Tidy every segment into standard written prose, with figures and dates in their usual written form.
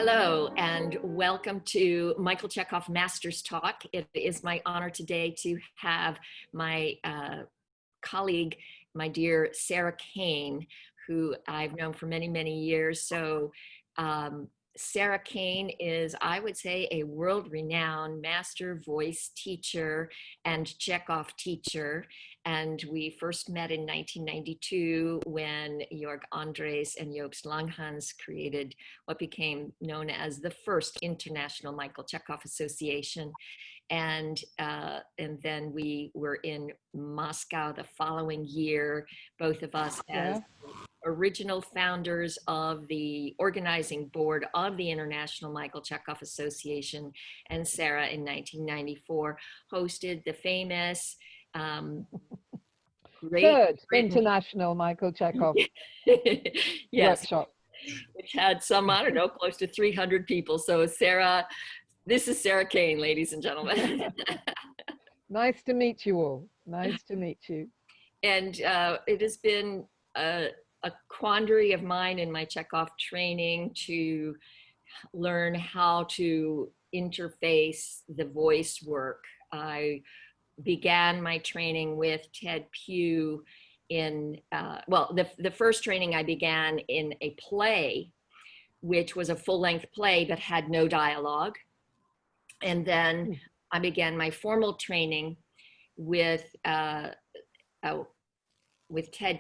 Hello and welcome to Michael Chekhov Masters Talk. It is my honor today to have my colleague, my dear Sarah Kane, who I've known for many, many years. So Sarah Kane is, I would say, a world-renowned master voice teacher and Chekhov teacher. And we first met in 1992 when Jörg Andres and Jobst Langhans created what became known as the first International Michael Chekhov Association. And then we were in Moscow the following year, both of us as original founders of the organizing board of the International Michael Chekhov Association, and Sarah in 1994 hosted the famous Third International Michael Chekhov yes, workshop, which had some, I don't know, close to 300 people. So Sarah, this is Sarah Kane, ladies and gentlemen. Nice to meet you all. Nice to meet you. And it has been a quandary of mine in my Chekhov training to learn how to interface the voice work. I began my training with Ted Pugh in, well, the first training I began in a play, which was a full-length play but had no dialogue. And then I began my formal training with Ted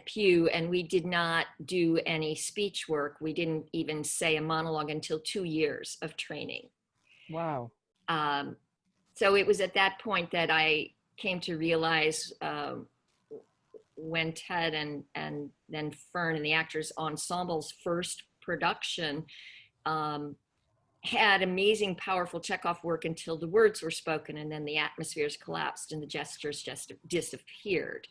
Pugh, and we did not do any speech work. We didn't even say a monologue until 2 years of training. Wow. So it was at that point that I came to realize when Ted and then Fern and the Actors Ensemble's first production had amazing, powerful Chekhov work until the words were spoken, and then the atmospheres collapsed and the gestures just disappeared.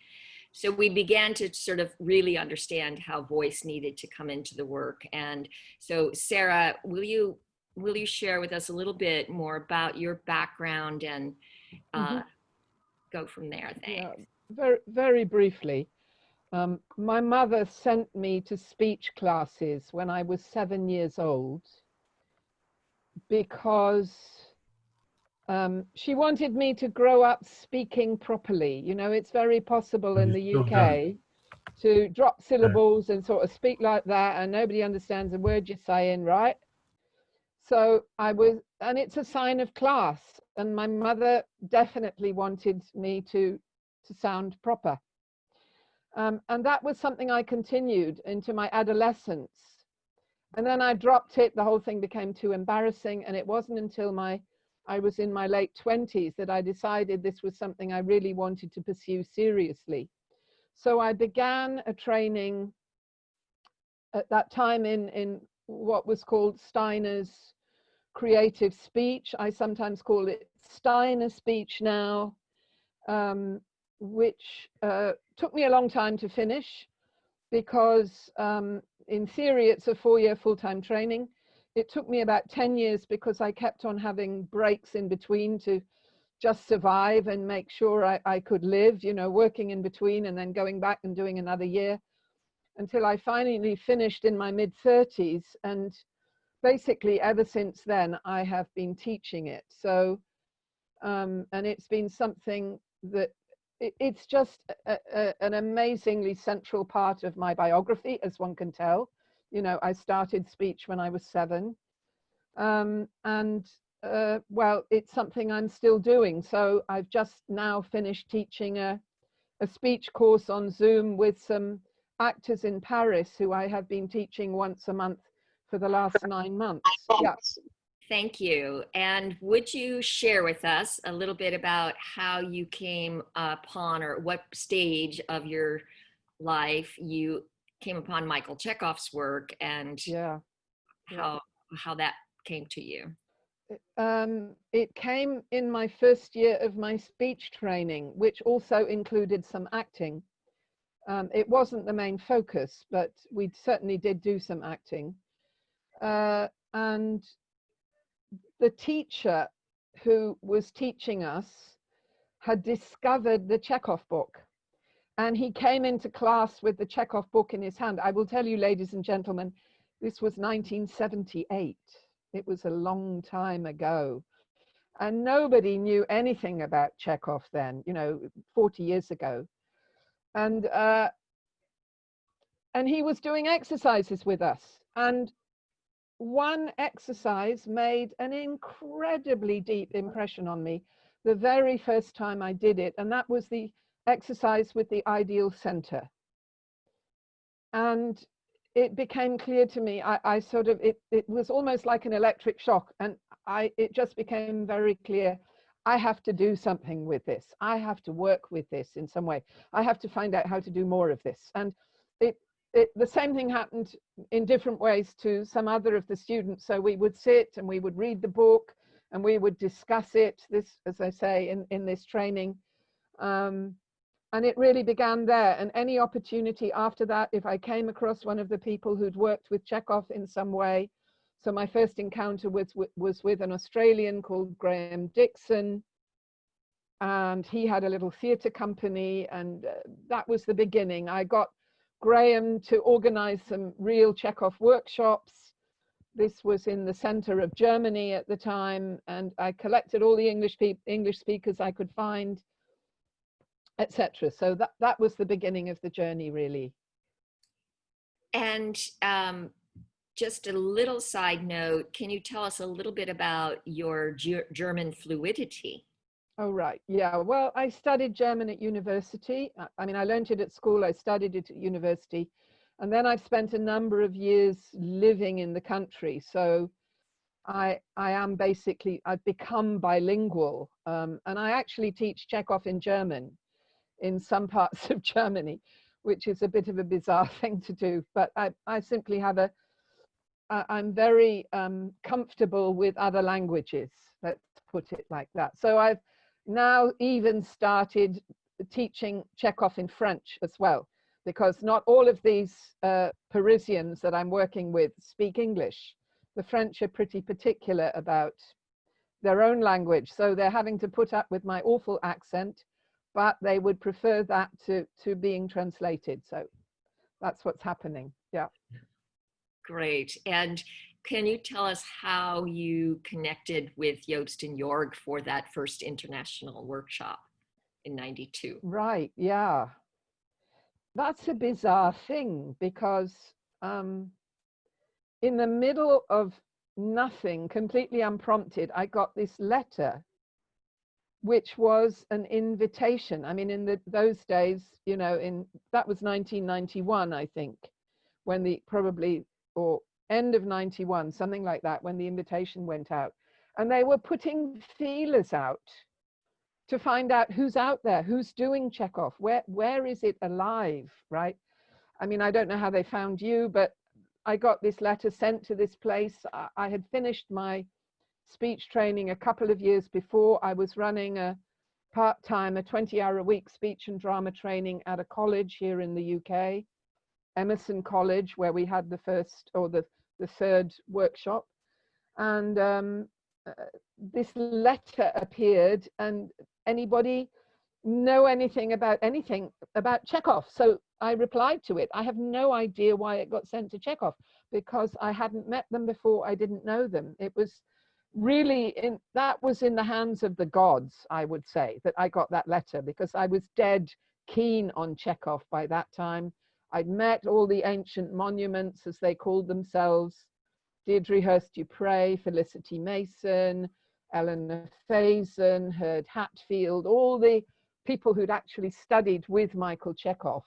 So we began to sort of really understand how voice needed to come into the work. And so Sarah, will you share with us a little bit more about your background and go from there? Thanks. Yeah, very, very briefly. My mother sent me to speech classes when I was 7 years old because she wanted me to grow up speaking properly. You know, it's very possible in the UK to drop syllables and sort of speak like that and nobody understands a word you're saying, right? So and it's a sign of class. And my mother definitely wanted me to sound proper. And that was something I continued into my adolescence. And then I dropped it. The whole thing became too embarrassing. And it wasn't until I was in my late 20s that I decided this was something I really wanted to pursue seriously. So I began a training at that time in what was called Steiner's creative speech. I sometimes call it Steiner speech now, which took me a long time to finish because in theory it's a 4-year full-time training. It took me about 10 years because I kept on having breaks in between to just survive and make sure I could live, you know, working in between and then going back and doing another year until I finally finished in my mid-30s. And basically ever since then, I have been teaching it. So, and it's been something that it's just an amazingly central part of my biography, as one can tell. You know, I started speech when I was 7. Well, it's something I'm still doing. So I've just now finished teaching a speech course on Zoom with some actors in Paris who I have been teaching once a month for the last 9 months. Yeah. Thank you. And would you share with us a little bit about how you came upon, or what stage of your life you came upon Michael Chekhov's work, and how that came to you? It came in my first year of my speech training, which also included some acting. It wasn't the main focus, but we certainly did do some acting. And the teacher who was teaching us had discovered the Chekhov book. And he came into class with the Chekhov book in his hand. I will tell you, ladies and gentlemen, this was 1978. It was a long time ago. And nobody knew anything about Chekhov then, 40 years ago. And he was doing exercises with us. And one exercise made an incredibly deep impression on me the very first time I did it. And that was the exercise with the ideal center. And it became clear to me, it was almost like an electric shock. And it just became very clear, I have to do something with this. I have to work with this in some way. I have to find out how to do more of this. And the same thing happened in different ways to some other of the students. So we would sit and we would read the book and we would discuss it, this, as I say, in this training. And it really began there. And any opportunity after that, if I came across one of the people who'd worked with Chekhov in some way. So my first encounter was with an Australian called Dixon. And he had a little theatre company. And that was the beginning. I got Graham to organize some real Chekhov workshops. This was in the center of Germany at the time. And I collected all the English speakers I could find, etc. So that was the beginning of the journey, really. And just a little side note, can you tell us a little bit about your German fluidity? Oh, right. Yeah. Well, I studied German at university. I mean, I learned it at school. I studied it at university. And then I've spent a number of years living in the country. So I've become bilingual. And I actually teach Chekhov in German in some parts of Germany, which is a bit of a bizarre thing to do. But I simply have I'm very comfortable with other languages, let's put it like that. So I've now even started teaching Chekhov in French as well, because not all of these Parisians that I'm working with speak English. The French are pretty particular about their own language, so they're having to put up with my awful accent, but they would prefer that to being translated. So that's what's happening. Yeah. Great. And can you tell us how you connected with Joost and Jorg for that first international workshop in '92? Right. Yeah. That's a bizarre thing, because in the middle of nothing, completely unprompted, I got this letter, which was an invitation. I mean, in those days, that was 1991, I think, when or end of 91, something like that, when the invitation went out. And they were putting feelers out to find out who's out there, who's doing Chekhov, where is it alive, right? I mean, I don't know how they found you, but I got this letter sent to this place. I had finished my speech training a couple of years before. I was running a part-time, a 20-hour-a-week speech and drama training at a college here in the UK, Emerson College, where we had the first or the third workshop. And this letter appeared, and anybody know anything about Chekhov? So I replied to it. I have no idea why it got sent to Chekhov, because I hadn't met them before. I didn't know them. It was really that was in the hands of the gods, I would say, that I got that letter, because I was dead keen on Chekhov by that time. I'd met all the ancient monuments, as they called themselves: Deirdre Hurst Dupre, Felicity Mason, Eleanor Faison, Herd Hatfield, all the people who'd actually studied with Michael Chekhov.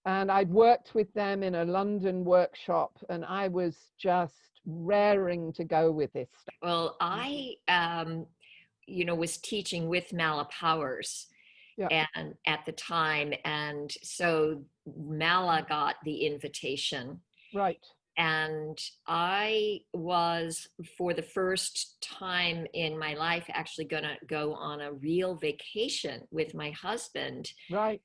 And I'd worked with them in a London workshop, and I was just raring to go with this stuff. Well, I, was teaching with Mala Powers. Yeah. And at the time, and so Mala got the invitation. Right. And I was, for the first time in my life, actually going to go on a real vacation with my husband. Right.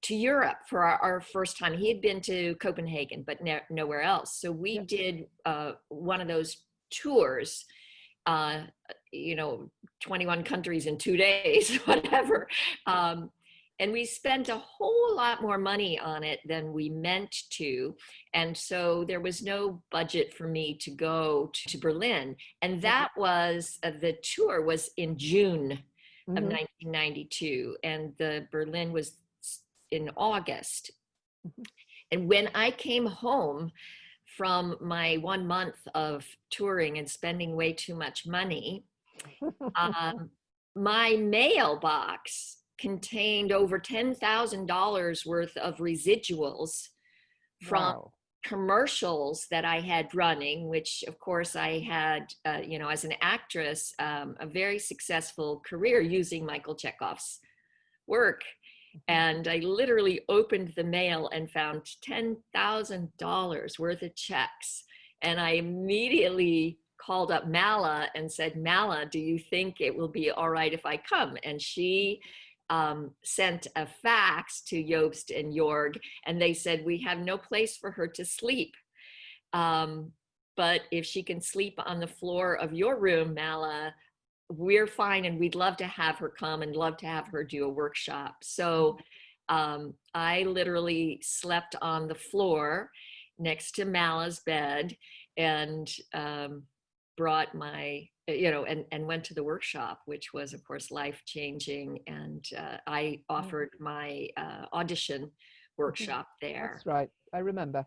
To Europe for our first time. He had been to Copenhagen, but nowhere else. So we did one of those tours, 21 countries in 2 days, whatever. And we spent a whole lot more money on it than we meant to. And so there was no budget for me to go to Berlin. And that was, the tour was in June of 1992, and the Berlin was in August. And when I came home from my 1 month of touring and spending way too much money, my mailbox contained over $10,000 worth of residuals from commercials that I had running, which of course I had, you know, as an actress, a very successful career using Michael Chekhov's work. And I literally opened the mail and found $10,000 worth of checks. And I immediately called up Mala and said, Mala, do you think it will be all right if I come? And she sent a fax to Jobst and Jorg, and they said, we have no place for her to sleep. But if she can sleep on the floor of your room, Mala, we're fine, and we'd love to have her come and love to have her do a workshop. So I literally slept on the floor next to Mala's bed, and brought my, you know, and went to the workshop, which was of course life-changing. And I offered my audition workshop there. That's right. I remember.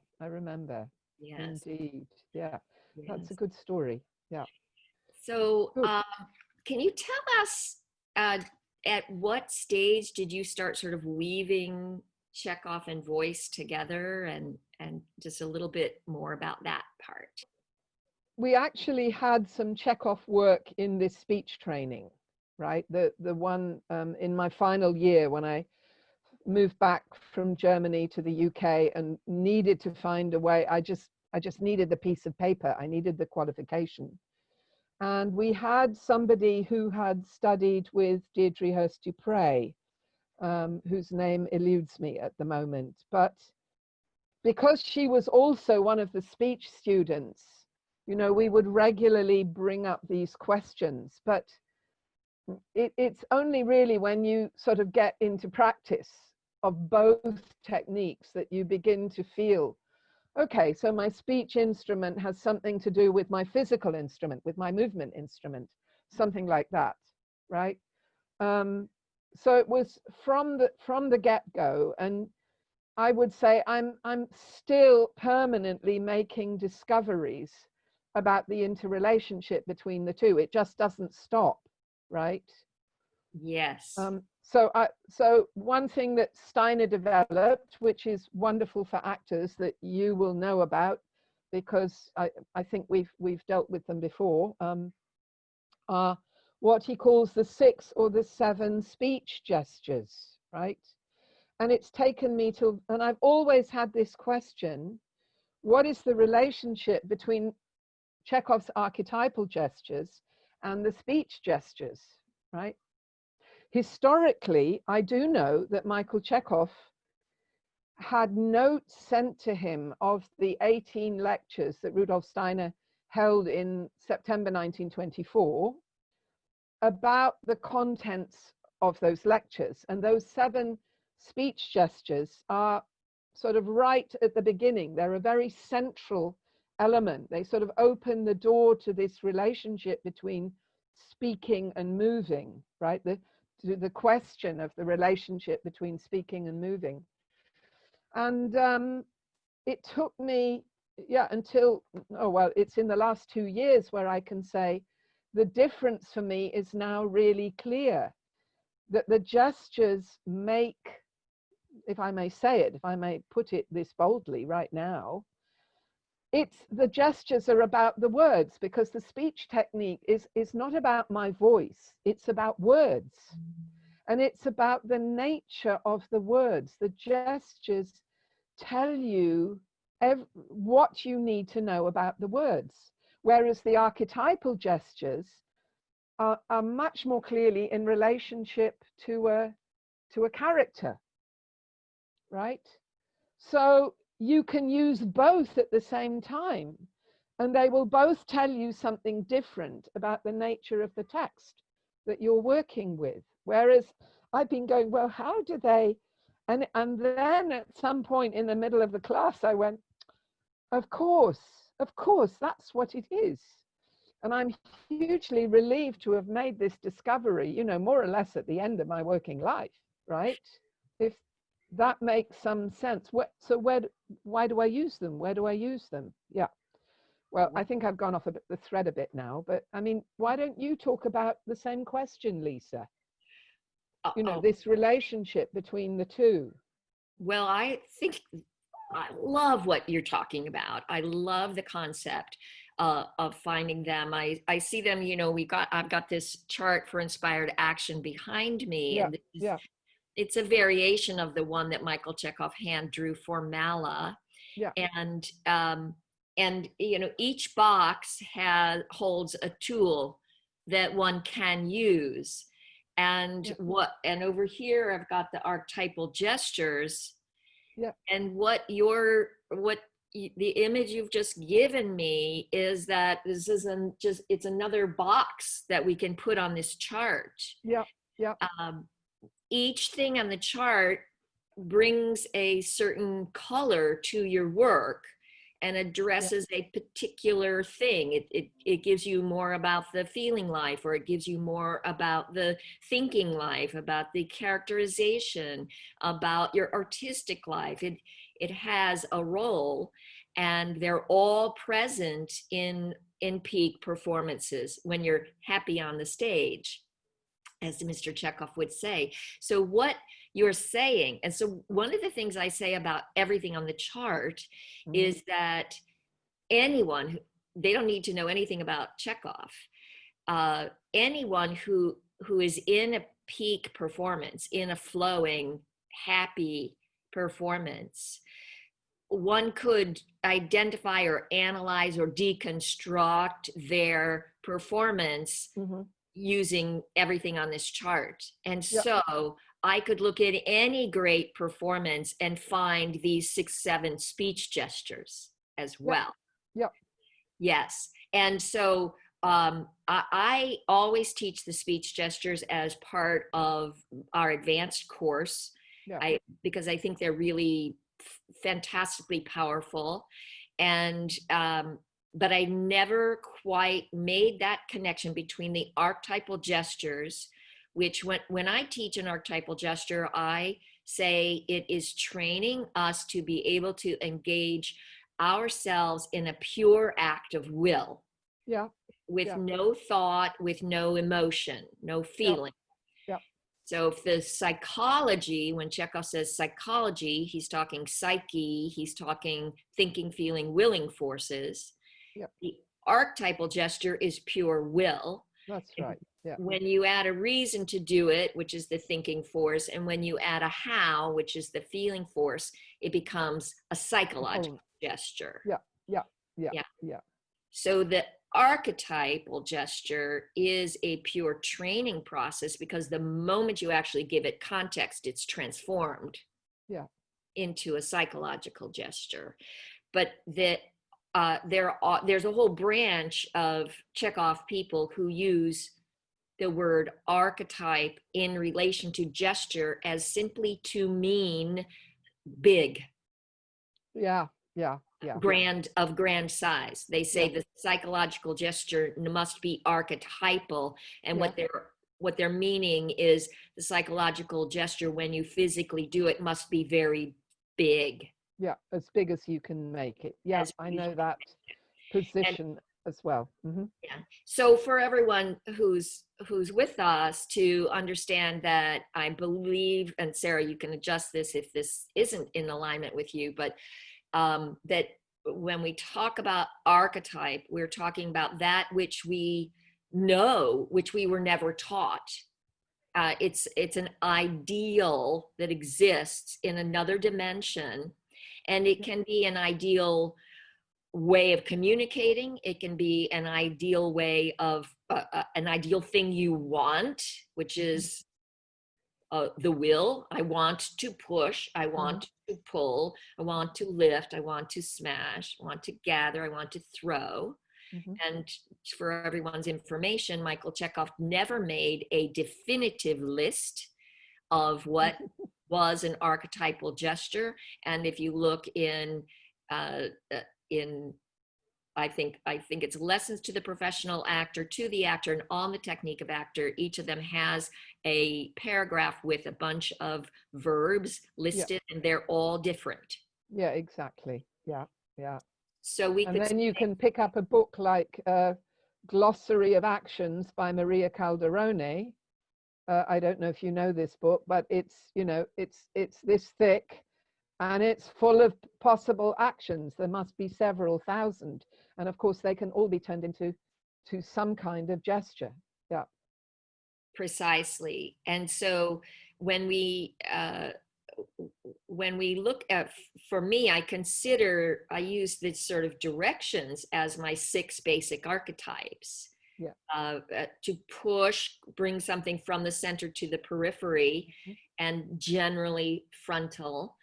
Yes. Indeed. Yeah. Yes. That's a good story. Yeah. So can you tell us at what stage did you start sort of weaving Chekhov and voice together, and just a little bit more about that part? We actually had some Chekhov work in this speech training, right? The one in my final year when I moved back from Germany to the UK and needed to find a way. I just needed the piece of paper. I needed the qualification. And we had somebody who had studied with Deirdre Hurst-Dupre, whose name eludes me at the moment. But because she was also one of the speech students, you know, we would regularly bring up these questions. But it's only really when you sort of get into practice of both techniques that you begin to feel, okay, so my speech instrument has something to do with my physical instrument, with my movement instrument, something like that, right? So it was from the get-go, and I would say I'm still permanently making discoveries about the interrelationship between the two. It just doesn't stop, right? Yes. So one thing that Steiner developed, which is wonderful for actors, that you will know about, because I think we've dealt with them before, are what he calls the 6 or the 7 speech gestures, right? And it's taken me to, and I've always had this question: what is the relationship between Chekhov's archetypal gestures and the speech gestures, right? Historically, I do know that Michael Chekhov had notes sent to him of the 18 lectures that Rudolf Steiner held in September 1924 about the contents of those lectures. And those 7 speech gestures are sort of right at the beginning. They're a very central element. They sort of open the door to this relationship between speaking and moving, right? The question of the relationship between speaking and moving. And it took me, until, it's in the last 2 years where I can say the difference for me is now really clear, that the gestures make, if I may say it, if I may put it this boldly right now, the gestures are about the words, because the speech technique is not about my voice, it's about words. And it's about the nature of the words. The gestures tell you what you need to know about the words, whereas the archetypal gestures are much more clearly in relationship to a character, right? So you can use both at the same time, and they will both tell you something different about the nature of the text that you're working with. Whereas I've been going, well, how do they? And then at some point in the middle of the class, I went, of course, that's what it is. And I'm hugely relieved to have made this discovery, you know, more or less at the end of my working life, right? If that makes some sense. Why do I use them? Where do I use them? Yeah. Well, I think I've gone off the thread a bit now, but I mean, why don't you talk about the same question, Lisa? You know, this relationship between the two. Well, I think I love what you're talking about. I love the concept of finding them. I see them, you know, I've got this chart for inspired action behind me. Yeah, and it's a variation of the one that Michael Chekhov hand drew for Mala. Yeah. And you know, each box holds a tool that one can use. And and over here I've got the archetypal gestures. Yeah. And the image you've just given me is that this isn't just, it's another box that we can put on this chart. Yeah. Yeah. Each thing on the chart brings a certain color to your work and addresses a particular thing. It gives you more about the feeling life, or it gives you more about the thinking life, about the characterization, about your artistic life. It has a role, and they're all present in peak performances when you're happy on the stage, as Mr. Chekhov would say. So what you're saying, and so one of the things I say about everything on the chart is that anyone, they don't need to know anything about Chekhov. Anyone who is in a peak performance, in a flowing, happy performance, one could identify or analyze or deconstruct their performance using everything on this chart. And so I could look at any great performance and find these 6, 7 speech gestures as well. Yes. And so I always teach the speech gestures as part of our advanced course, because I think they're really fantastically powerful. And but I never quite made that connection between the archetypal gestures, which when I teach an archetypal gesture, I say it is training us to be able to engage ourselves in a pure act of will. With no thought, with no emotion, no feeling. So if the psychology, when Chekhov says psychology, he's talking psyche, he's talking thinking, feeling, willing forces. The archetypal gesture is pure will. That's right. When you add a reason to do it, which is the thinking force, and when you add a how, which is the feeling force, it becomes a psychological gesture. So the archetypal gesture is a pure training process, because the moment you actually give it context, it's transformed into a psychological gesture. But there's a whole branch of Chekhov people who use the word archetype in relation to gesture as simply to mean big. Grand size. They say the psychological gesture must be archetypal, and what they're meaning is the psychological gesture, when you physically do it, must be very big. As big as you can make it. I know that position as well. So for everyone who's with us to understand that, I believe, and Sarah, you can adjust this if this isn't in alignment with you, but that when we talk about archetype, we're talking about that which we know, which we were never taught. It's an ideal that exists in another dimension, and it can be an ideal way of communicating. It can be an ideal way of an ideal thing you want, which is the will. I want to push, I want to pull, I want to lift, I want to smash, I want to gather, I want to throw. And for everyone's information, Michael Chekhov never made a definitive list of what was an archetypal gesture. And if you look uh, in I think it's Lessons to the Professional Actor, to the Actor, and On the Technique of Actor, each of them has a paragraph with a bunch of verbs listed, and they're all different. Yeah, exactly. Yeah, yeah. So we and then you can pick up a book like Glossary of Actions by Maria Calderone. I don't know if you know this book, but it's, you know, it's this thick, and it's full of possible actions. There must be several thousand. And of course, they can all be turned into some kind of gesture. Yeah. Precisely. And so when we look at, for me, I use this sort of directions as my 6 basic archetypes. Yeah. To push, bring something from the center to the periphery, and generally frontal,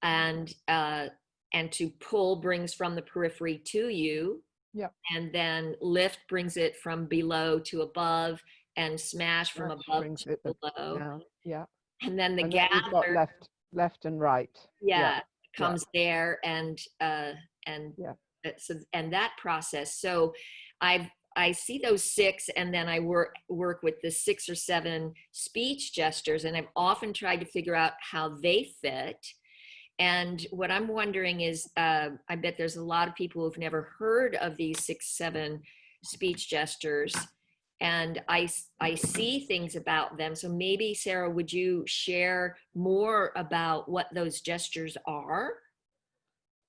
and to pull brings from the periphery to you. Yeah. And then lift brings it from below to above, and smash from above to below. Down. Yeah. And then and gather. Then we've got left and right. Yeah, comes there, and so, and that process. So I see those 6, and then I work with the 6 or 7 speech gestures, and I've often tried to figure out how they fit. And what I'm wondering is, I bet there's a lot of people who've never heard of these 6, 7 speech gestures, and I see things about them. So maybe, Sarah, would you share more about what those gestures are?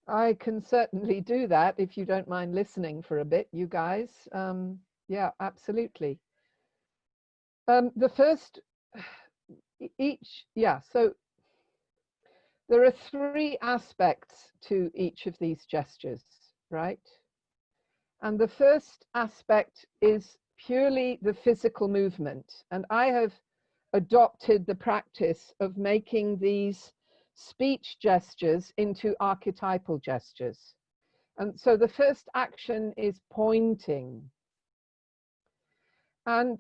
I can certainly do that if you don't mind listening for a bit, you guys. Yeah, absolutely. The first, so there are 3 aspects to each of these gestures, right? And the first aspect is purely the physical movement. And I have adopted the practice of making these speech gestures into archetypal gestures. And so the first action is pointing. And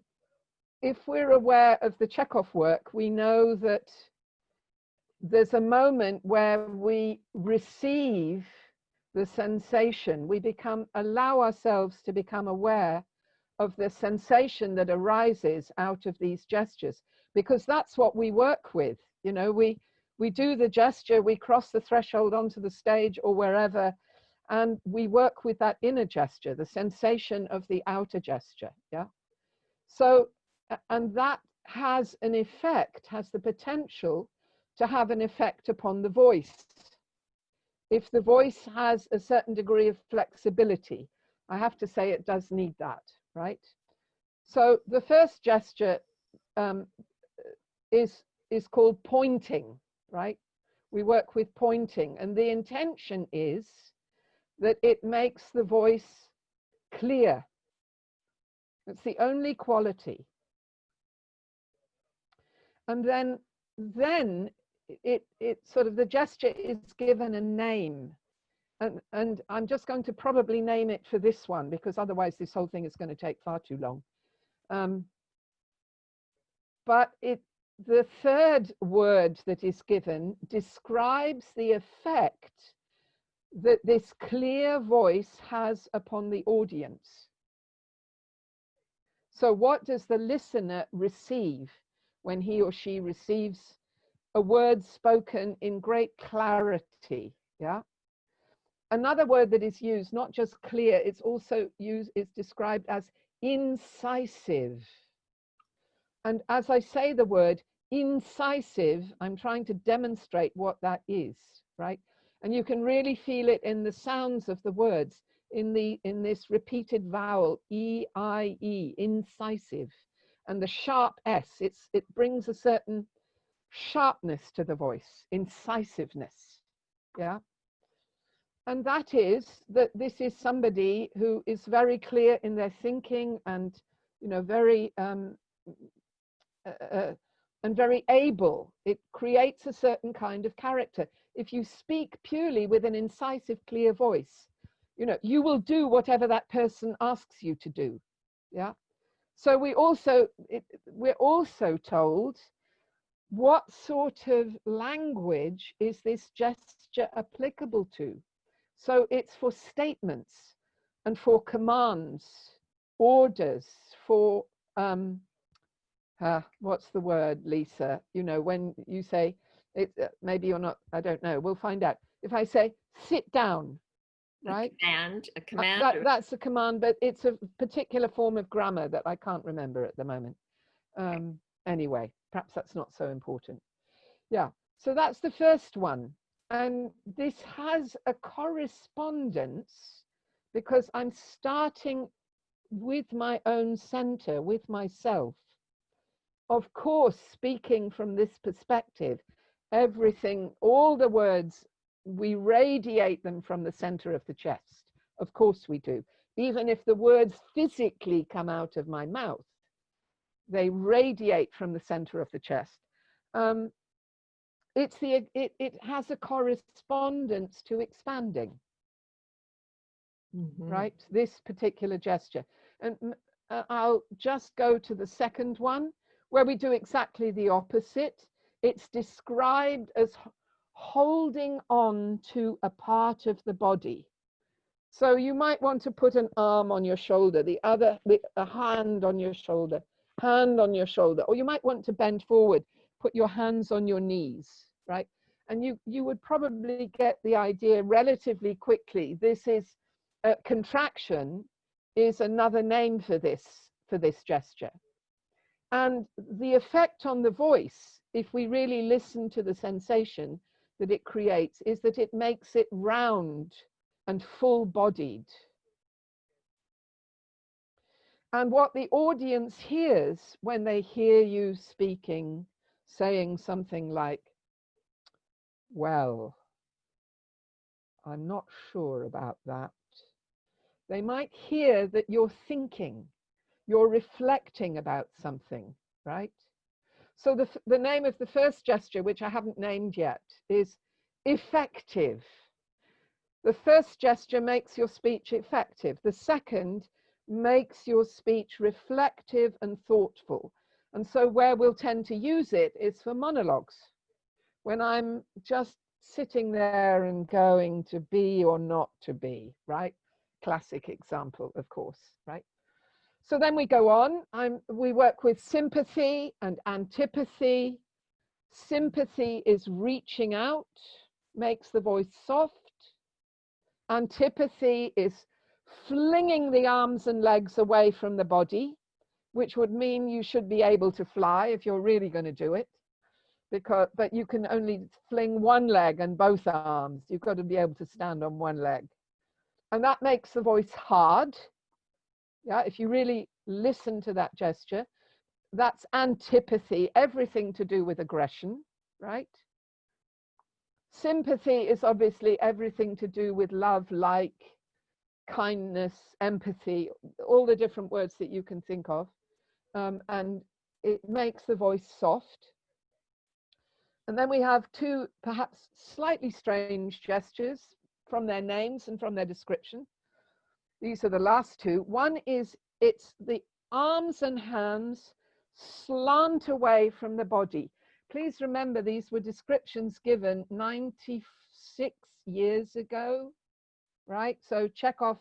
if we're aware of the Chekhov work, we know that there's a moment where we receive the sensation. We allow ourselves to become aware of the sensation that arises out of these gestures, because that's what we work with. You know, we do the gesture, we cross the threshold onto the stage or wherever, and we work with that inner gesture, the sensation of the outer gesture. Yeah. So, and that has an effect, has the potential to have an effect upon the voice. If the voice has a certain degree of flexibility, I have to say it does need that, right? So the first gesture is called pointing, right? We work with pointing, and the intention is that it makes the voice clear. It's the only quality. And then it sort of, the gesture is given a name. And I'm just going to probably name it for this one, because otherwise this whole thing is going to take far too long. But the third word that is given describes the effect that this clear voice has upon the audience. So what does the listener receive when he or she receives a word spoken in great clarity? Yeah. Another word that is used, not just clear, it's also used, it's described as incisive. And as I say the word incisive, I'm trying to demonstrate what that is, right? And you can really feel it in the sounds of the words, in this repeated vowel, E-I-E, incisive. And the sharp S, it brings a certain sharpness to the voice, incisiveness, yeah? And that is that this is somebody who is very clear in their thinking, and, you know, very, and very able. It creates a certain kind of character. If you speak purely with an incisive, clear voice, you know, you will do whatever that person asks you to do. Yeah. So we're also told what sort of language is this gesture applicable to? So it's for statements and for commands, orders, for what's the word, Lisa? You know, when you say it, maybe you're not, I don't know, we'll find out. If I say sit down, right? A command. That's a command, but it's a particular form of grammar that I can't remember at the moment. Anyway, perhaps that's not so important. Yeah, so that's the first one. And this has a correspondence because I'm starting with my own center, with myself. Of course, speaking from this perspective, everything, all the words, we radiate them from the center of the chest. Of course we do. Even if the words physically come out of my mouth, they radiate from the center of the chest. It has a correspondence to expanding, right? This particular gesture. And I'll just go to the second one, where we do exactly the opposite. It's described as holding on to a part of the body. So you might want to put an arm on your shoulder, a hand on your shoulder, or you might want to bend forward, put your hands on your knees, right? And you would probably get the idea relatively quickly. This is contraction is another name for this gesture. And the effect on the voice, if we really listen to the sensation that it creates, is that it makes it round and full-bodied. And what the audience hears when they hear you speaking, saying something like, well, I'm not sure about that. They might hear that you're thinking, you're reflecting about something, right? So the name of the first gesture, which I haven't named yet, is effective. The first gesture makes your speech effective. The second makes your speech reflective and thoughtful. And so where we'll tend to use it is for monologues. When I'm just sitting there and going to be or not to be, right? Classic example, of course, right? So then we go on. We work with sympathy and antipathy. Sympathy is reaching out, makes the voice soft. Antipathy is flinging the arms and legs away from the body, which would mean you should be able to fly if you're really going to do it. But you can only fling one leg and both arms. You've got to be able to stand on one leg. And that makes the voice hard. Yeah, if you really listen to that gesture, that's antipathy, everything to do with aggression, right? Sympathy is obviously everything to do with love, like, kindness, empathy, all the different words that you can think of. And it makes the voice soft. And then we have two perhaps slightly strange gestures from their names and from their description. These are the last two. One is it's the arms and hands slant away from the body. Please remember, these were descriptions given 96 years ago, right? So Chekhov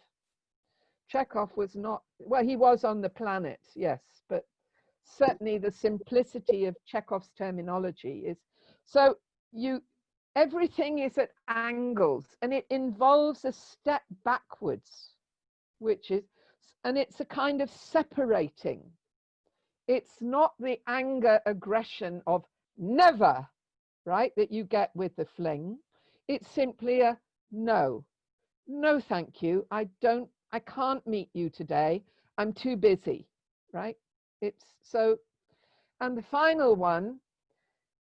was not, well, he was on the planet, yes, but certainly the simplicity of Chekhov's terminology is, so everything is at angles, and it involves a step backwards, and it's a kind of separating. It's not the anger, aggression of never, right, that you get with the fling. It's simply a no thank you, I can't meet you today, I'm too busy, right? It's so. And the final one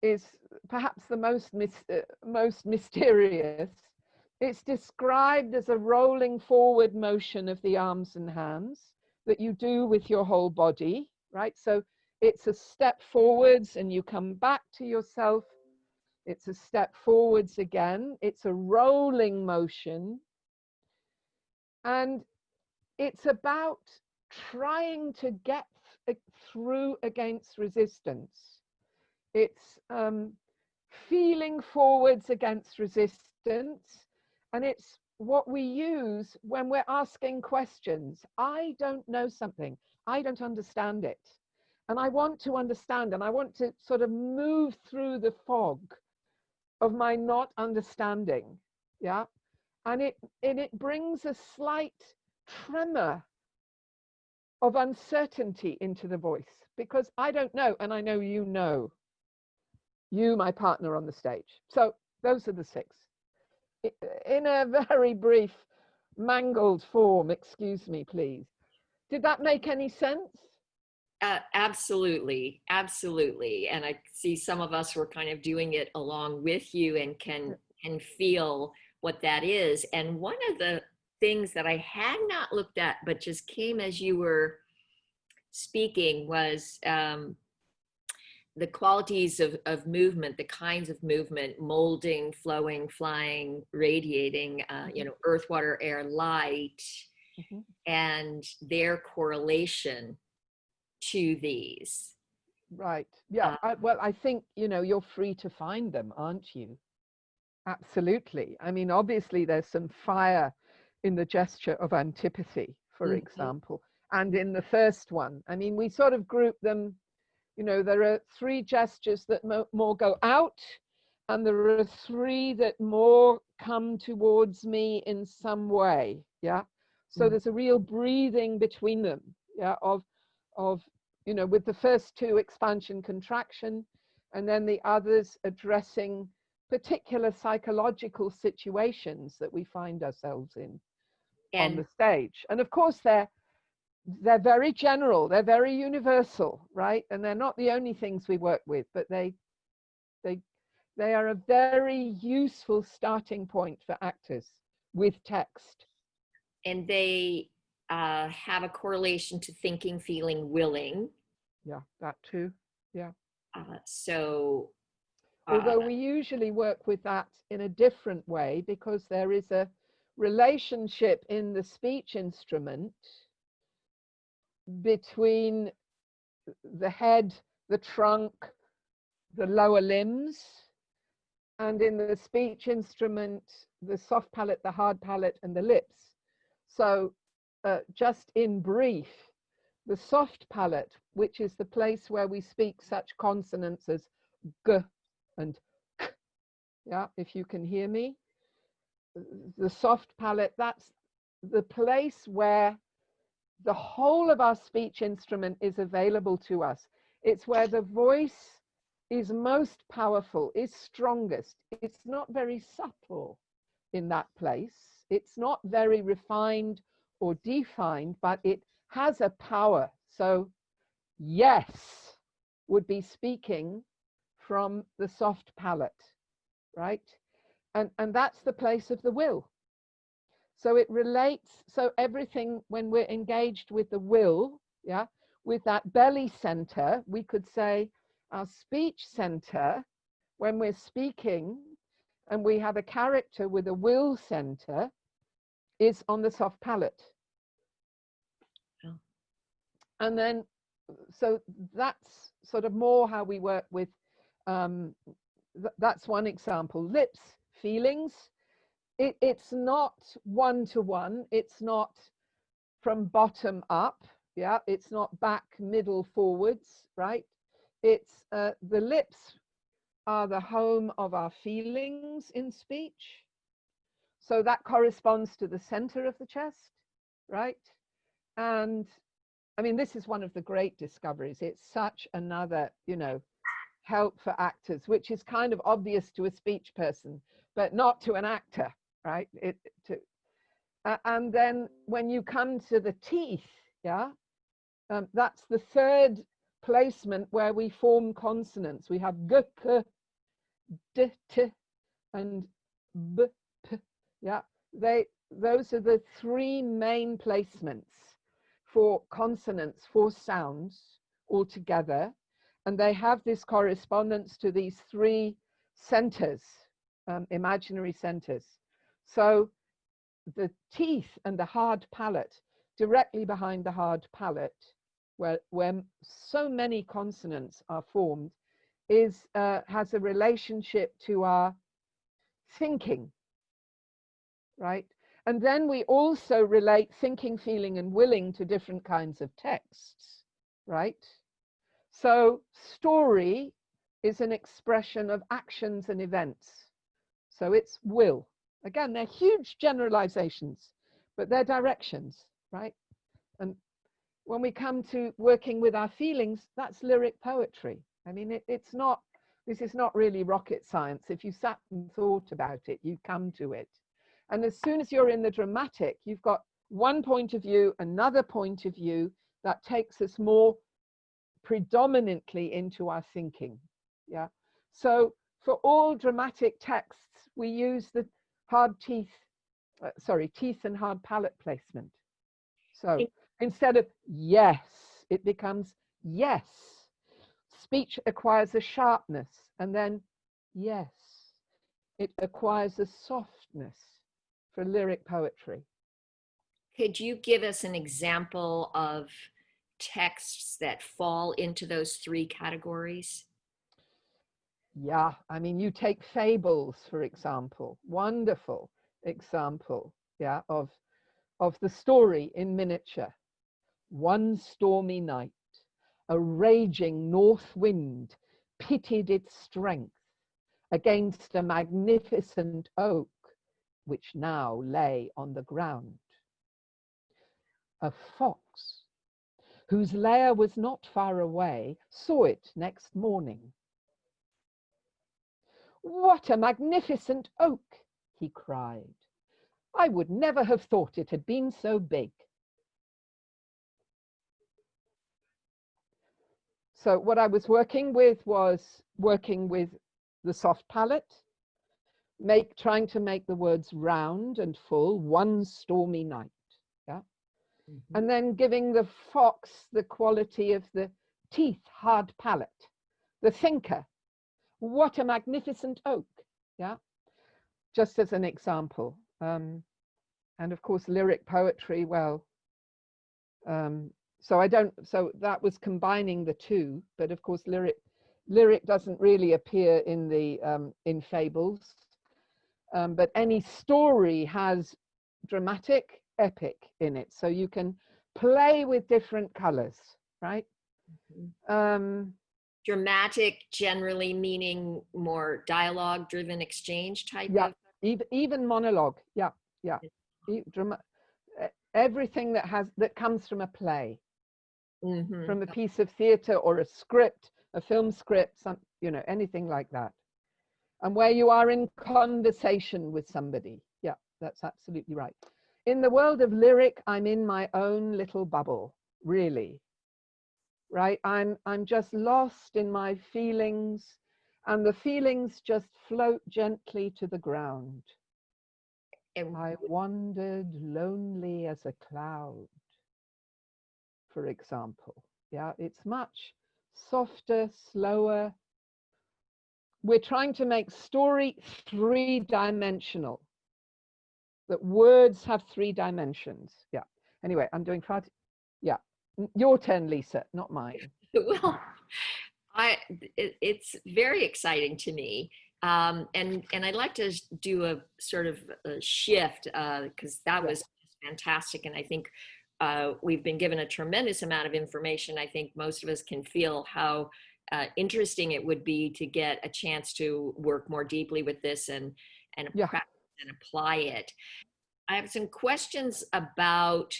is perhaps the most mysterious. It's described as a rolling forward motion of the arms and hands that you do with your whole body, right? So it's a step forwards and you come back to yourself. It's a step forwards again. It's a rolling motion. And it's about trying to get through against resistance. it's feeling forwards against resistance, and it's what we use when we're asking questions. I don't know something, I don't understand it, and I want to understand, and I want to sort of move through the fog of my not understanding. Yeah. And it brings a slight tremor of uncertainty into the voice, because I don't know, and I know you know. You, my partner on the stage. So those are the 6. In a very brief, mangled form, excuse me, please. Did that make any sense? Absolutely, absolutely. And I see some of us were kind of doing it along with you and can feel what that is. And one of the things that I had not looked at, but just came as you were speaking, was the qualities of movement, the kinds of movement: molding, flowing, flying, radiating, you know, earth, water, air, light, and their correlation to these. Right. Yeah. Well, I think, you know, you're free to find them, aren't you? Absolutely. I mean, obviously, there's some fire in the gesture of antipathy, for example, and in the first one. I mean, we sort of group them. You know, there are 3 gestures that more go out, and there are 3 that more come towards me in some way. Yeah. So there's a real breathing between them. Yeah. Of, you know, with the first 2 expansion, contraction, and then the others addressing particular psychological situations that we find ourselves in on the stage. And of course, they're very general, they're very universal, right? And they're not the only things we work with, but they are a very useful starting point for actors with text. And they have a correlation to thinking, feeling, willing. Yeah, that too. Yeah. So although we usually work with that in a different way, because there is a relationship in the speech instrument between the head, the trunk, the lower limbs, and in the speech instrument, the soft palate, the hard palate, and the lips. So just in brief, the soft palate, which is the place where we speak such consonants as g and k, yeah, if you can hear me, the soft palate, that's the place where the whole of our speech instrument is available to us. It's where the voice is most powerful, is strongest. It's not very subtle in that place. It's not very refined or defined, but it has a power. So yes would be speaking from the soft palate, right? And that's the place of the will. So it relates, so everything, when we're engaged with the will, yeah, with that belly center, we could say our speech center, when we're speaking and we have a character with a will center, is on the soft palate. Oh. And then, so that's sort of more how we work with, that's one example. Lips, feelings. It's not one-to-one, it's not from bottom up, yeah, it's not back, middle, forwards, right? It's the lips are the home of our feelings in speech. So that corresponds to the center of the chest, right? And I mean, this is one of the great discoveries. It's such another, you know, help for actors, which is kind of obvious to a speech person, but not to an actor. Right? And then when you come to the teeth, yeah, that's the 3rd placement where we form consonants. We have g, k, d, t, and b, p. Yeah, those are the 3 main placements for consonants, for sounds altogether, and they have this correspondence to these 3 centers, imaginary centers. So the teeth and the hard palate, directly behind the hard palate, where so many consonants are formed, has a relationship to our thinking, right? And then we also relate thinking, feeling, and willing to different kinds of texts, right? So story is an expression of actions and events. So it's will. Again, they're huge generalizations, but they're directions, right? And when we come to working with our feelings, that's lyric poetry. I mean, this is not really rocket science. If you sat and thought about it, you come to it. And as soon as you're in the dramatic, you've got one point of view, another point of view that takes us more predominantly into our thinking. Yeah. So for all dramatic texts, we use the teeth and hard palate placement. So instead of yes, it becomes yes. Speech acquires a sharpness, and then yes, it acquires a softness for lyric poetry. Could you give us an example of texts that fall into those three categories? Yeah, I mean, you take fables, for example, wonderful example, yeah, of the story in miniature. One stormy night, a raging north wind pitted its strength against a magnificent oak, which now lay on the ground. A fox, whose lair was not far away, saw it next morning. "What a magnificent oak!" he cried. "I would never have thought it had been so big." So what I was working with the soft palate, trying to make the words round and full, one stormy night. Yeah. Mm-hmm. And then giving the fox the quality of the teeth, hard palate, the thinker. What a magnificent oak. Yeah. Just as an example. And of course, lyric poetry, well, so that was combining the two, but of course, lyric doesn't really appear in the in fables, but any story has dramatic, epic in it, so you can play with different colors, right? Mm-hmm. Dramatic generally meaning more dialogue-driven exchange type yeah, of? Even monologue, yeah. Everything that comes from a play, mm-hmm. from a piece of theater or a script, a film script, anything like that. And where you are in conversation with somebody. Yeah, that's absolutely right. In the world of lyric, I'm in my own little bubble, really. Right? I'm just lost in my feelings, and the feelings just float gently to the ground. I wandered lonely as a cloud, for example. Yeah, it's much softer, slower. We're trying to make story three-dimensional, that words have three dimensions. Yeah. Anyway, I'm doing far. Yeah. Your turn, Lisa, not mine. Well, it's very exciting to me. And I'd like to do a sort of a shift because that was fantastic. And I think we've been given a tremendous amount of information. I think most of us can feel how interesting it would be to get a chance to work more deeply with this and practice and apply it. I have some questions about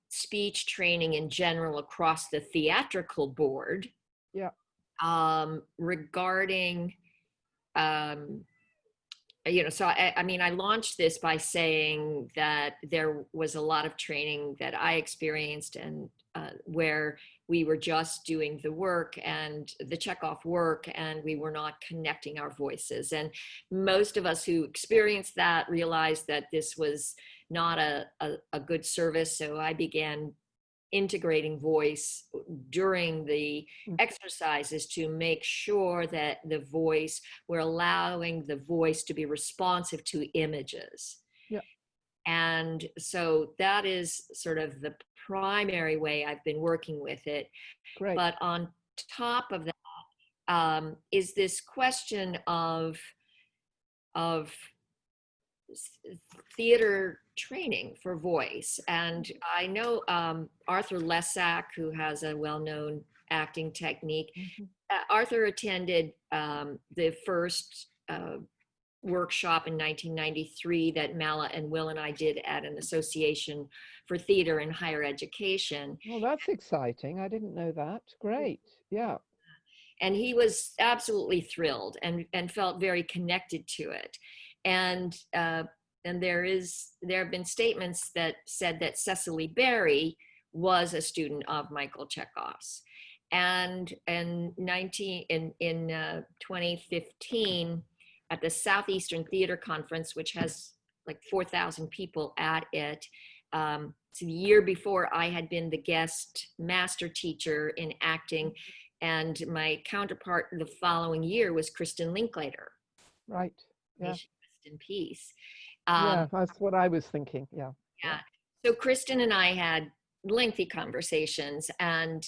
speech training in general across the theatrical board. Yeah. Regarding, so I mean, I launched this by saying that there was a lot of training that I experienced and where we were just doing the work and the Chekhov work, and we were not connecting our voices. And most of us who experienced that realized that this was not a good service. So I began integrating voice during the exercises to make sure that we're allowing the voice to be responsive to images. Yeah. And so that is sort of the primary way I've been working with it. Great. But on top of that, is this question of theater training for voice. And I know Arthur Lesak, who has a well-known acting technique. Arthur attended the first workshop in 1993 that Mala and Will and I did at an association for theater and higher education. Well, that's exciting. I didn't know that. Great. Yeah. And he was absolutely thrilled and felt very connected to it. And there have been statements that said that Cecily Berry was a student of Michael Chekhov's. And in 2015, at the Southeastern Theater Conference, which has like 4,000 people at it, so the year before I had been the guest master teacher in acting, and my counterpart the following year was Kristen Linklater. Right. Yeah. Rest in peace. Yeah, that's what I was thinking. Yeah. Yeah. So Kristen and I had lengthy conversations, and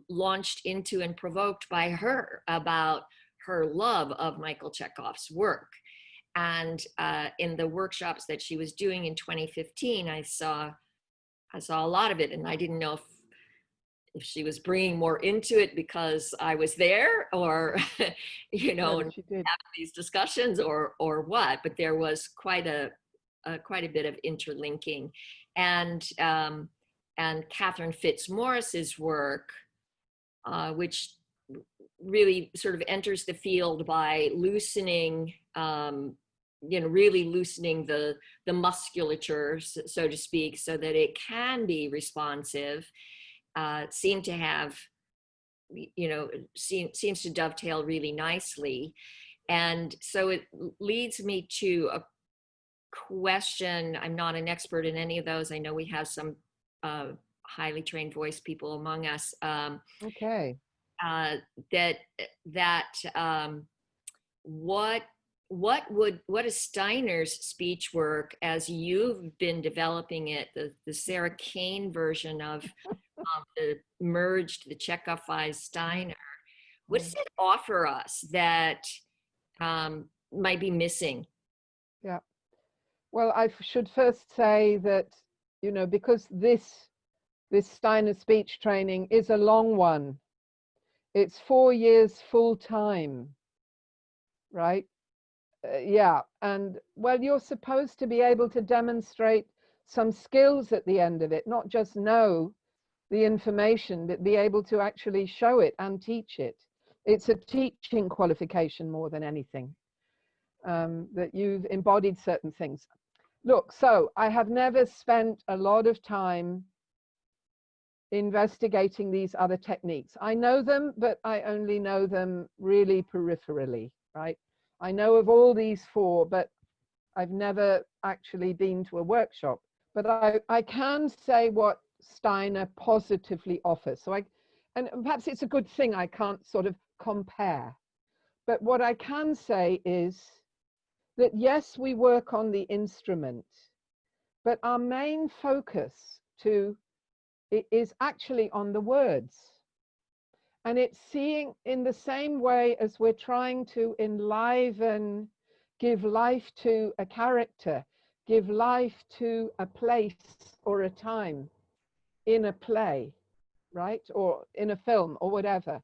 launched into and provoked by her about her love of Michael Chekhov's work. And in the workshops that she was doing in 2015, I saw a lot of it, and I didn't know if she was bringing more into it because I was there, or having these discussions, or what. But there was quite a bit of interlinking, and Catherine Fitzmaurice's work, which really sort of enters the field by loosening, really loosening the musculature, so to speak, so that it can be responsive. Seem to have, seems to dovetail really nicely. And so it leads me to a question. I'm not an expert in any of those. I know we have some highly trained voice people among us. Okay. What is Steiner's speech work, as you've been developing it, the Sarah Kane version of the merged, the Chekhov-ized Steiner? What does it offer us that might be missing? Yeah. Well, I should first say that, because this Steiner speech training is a long one. It's 4 years full time, right? Yeah. And well, you're supposed to be able to demonstrate some skills at the end of it, not just know the information, but be able to actually show it and teach it. It's a teaching qualification more than anything, that you've embodied certain things. Look, so I have never spent a lot of time investigating these other techniques. I know them, but I only know them really peripherally, right? I know of all these 4, but I've never actually been to a workshop. But I can say what Steiner positively offers. And perhaps it's a good thing I can't sort of compare. But what I can say is that yes, we work on the instrument, but our main focus is actually on the words. And it's seeing in the same way as we're trying to enliven, give life to a character, give life to a place or a time in a play, right? Or in a film or whatever.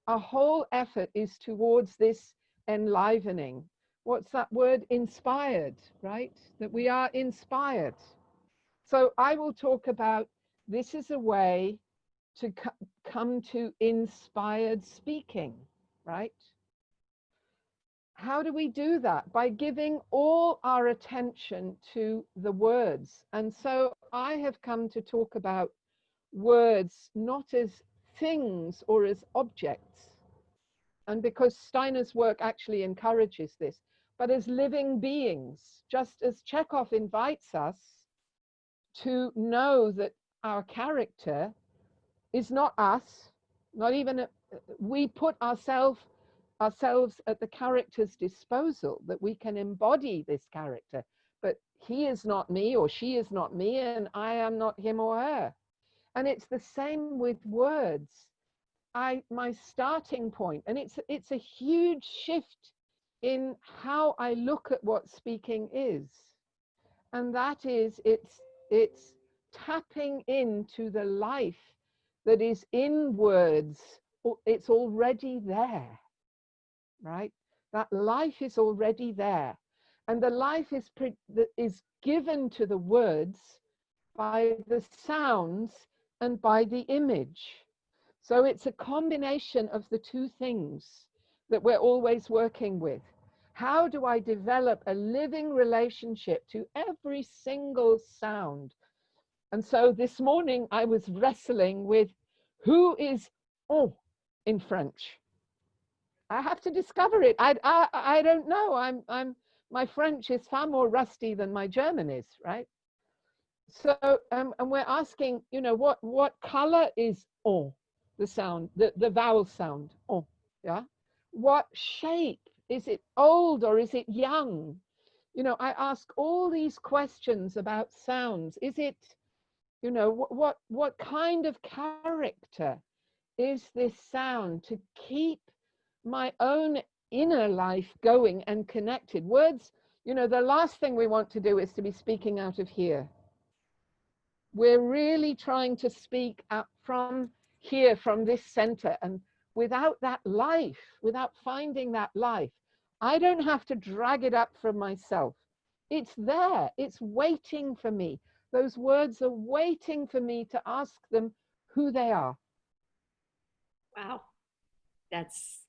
Our whole effort is towards this enlivening. What's that word? Inspired, right? That we are inspired. So I will talk about, this is a way to come to inspired speaking, right? How do we do that? By giving all our attention to the words. And so I have come to talk about words not as things or as objects. And because Steiner's work actually encourages this, but as living beings, just as Chekhov invites us to know that our character is not us, not even we put ourselves at the character's disposal, that we can embody this character, but he is not me or she is not me, and I am not him or her. And it's the same with words. my starting point, and it's a huge shift in how I look at what speaking is. And that is, it's tapping into the life that is in words. It's already there, right? That life is already there. And the life that is given to the words by the sounds and by the image. So it's a combination of the two things that we're always working with. How do I develop a living relationship to every single sound? And so this morning I was wrestling with who is "oh" in French. I have to discover it. I don't know. My French is far more rusty than my German is, right? So and we're asking, you know, what color is "oh," the sound, the vowel sound "oh," yeah? What shape? Is it old or is it young? You know, I ask all these questions about sounds. Is it, you know, what kind of character is this sound to keep my own inner life going and connected? Words, you know, the last thing we want to do is to be speaking out of here. We're really trying to speak out from here, from this center, and without that life, without finding that life, I don't have to drag it up from myself. It's there, it's waiting for me. Those words are waiting for me to ask them who they are. Wow, that's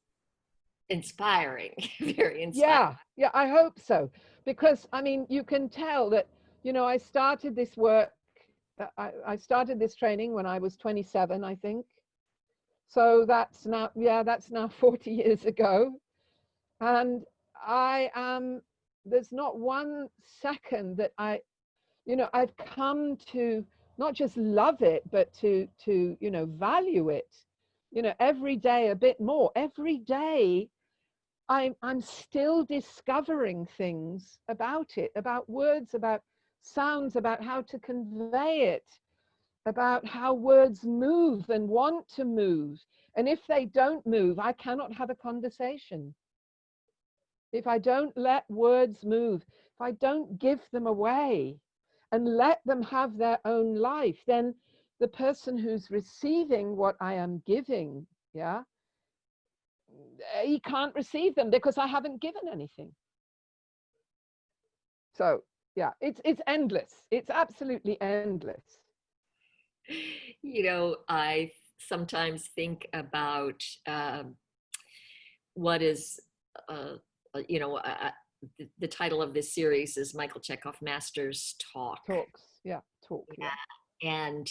inspiring, very inspiring. Yeah, I hope so. Because, I mean, you can tell that, you know, I started this work, I started this training when I was 27, I think. So that's now, yeah, that's now 40 years ago. And I am, there's not one second that you know, I've come to not just love it, but to, you know, value it, you know, every day a bit more. Every day I'm still discovering things about it, about words, about sounds, about how to convey it, about how words move and want to move. And if they don't move, I cannot have a conversation. If I don't let words move, if I don't give them away and let them have their own life, then the person who's receiving what I am giving, yeah, he can't receive them because I haven't given anything. So yeah, it's endless. It's absolutely endless. You know, I sometimes think about what is, you know, the title of this series is Michael Chekhov Masters Talk. Talks, yeah, talk, yeah. And,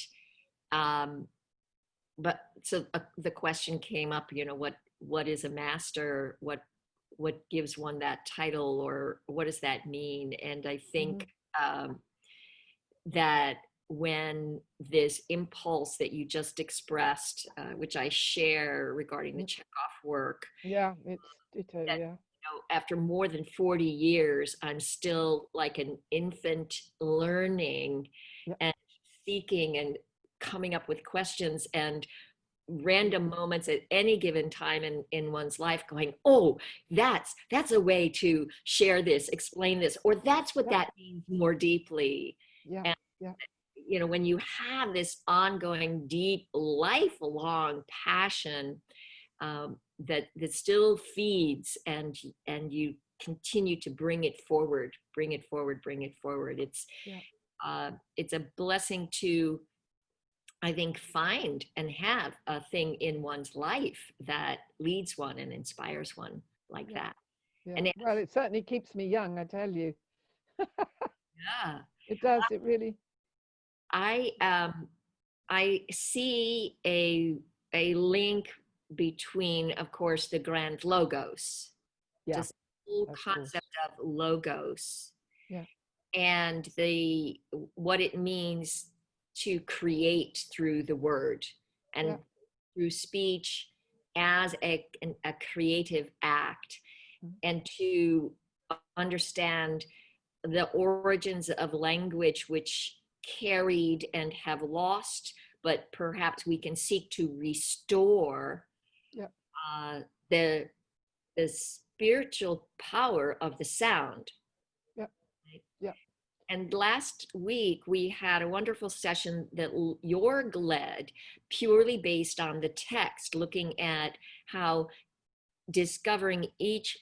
but so the question came up, you know, what is a master? What gives one that title, or what does that mean? And I think that when this impulse that you just expressed, which I share regarding the Chekhov work, yeah, it's that, yeah. you know, after more than 40 years, I'm still like an infant learning and seeking and coming up with questions and random moments at any given time in one's life going, oh, that's a way to share this, explain this, or that's what that means more deeply. And you know, when you have this ongoing deep lifelong passion that still feeds and you continue to bring it forward, it's a blessing to, I think, find and have a thing in one's life that leads one and inspires one like that. And well, it certainly keeps me young, I tell you. Yeah, it does. It really. I see a link between, of course, the grand logos, this whole concept of logos, and what it means to create through the word and through speech as a creative act, and to understand the origins of language which carried and have lost, but perhaps we can seek to restore Yeah. The spiritual power of the sound. Yeah. Yeah. And last week we had a wonderful session that Jorg led, purely based on the text, looking at how discovering each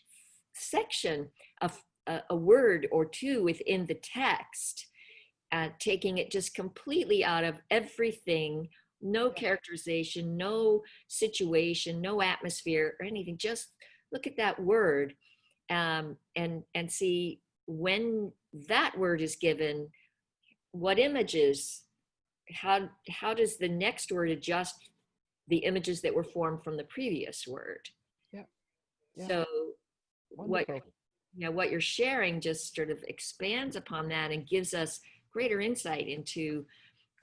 section of a word or two within the text, taking it just completely out of everything, no characterization, no situation, no atmosphere or anything, just look at that word, and see when that word is given, what images, how does the next word adjust the images that were formed from the previous word. Yeah. Yeah. So Wonderful. what you're sharing just sort of expands upon that and gives us greater insight into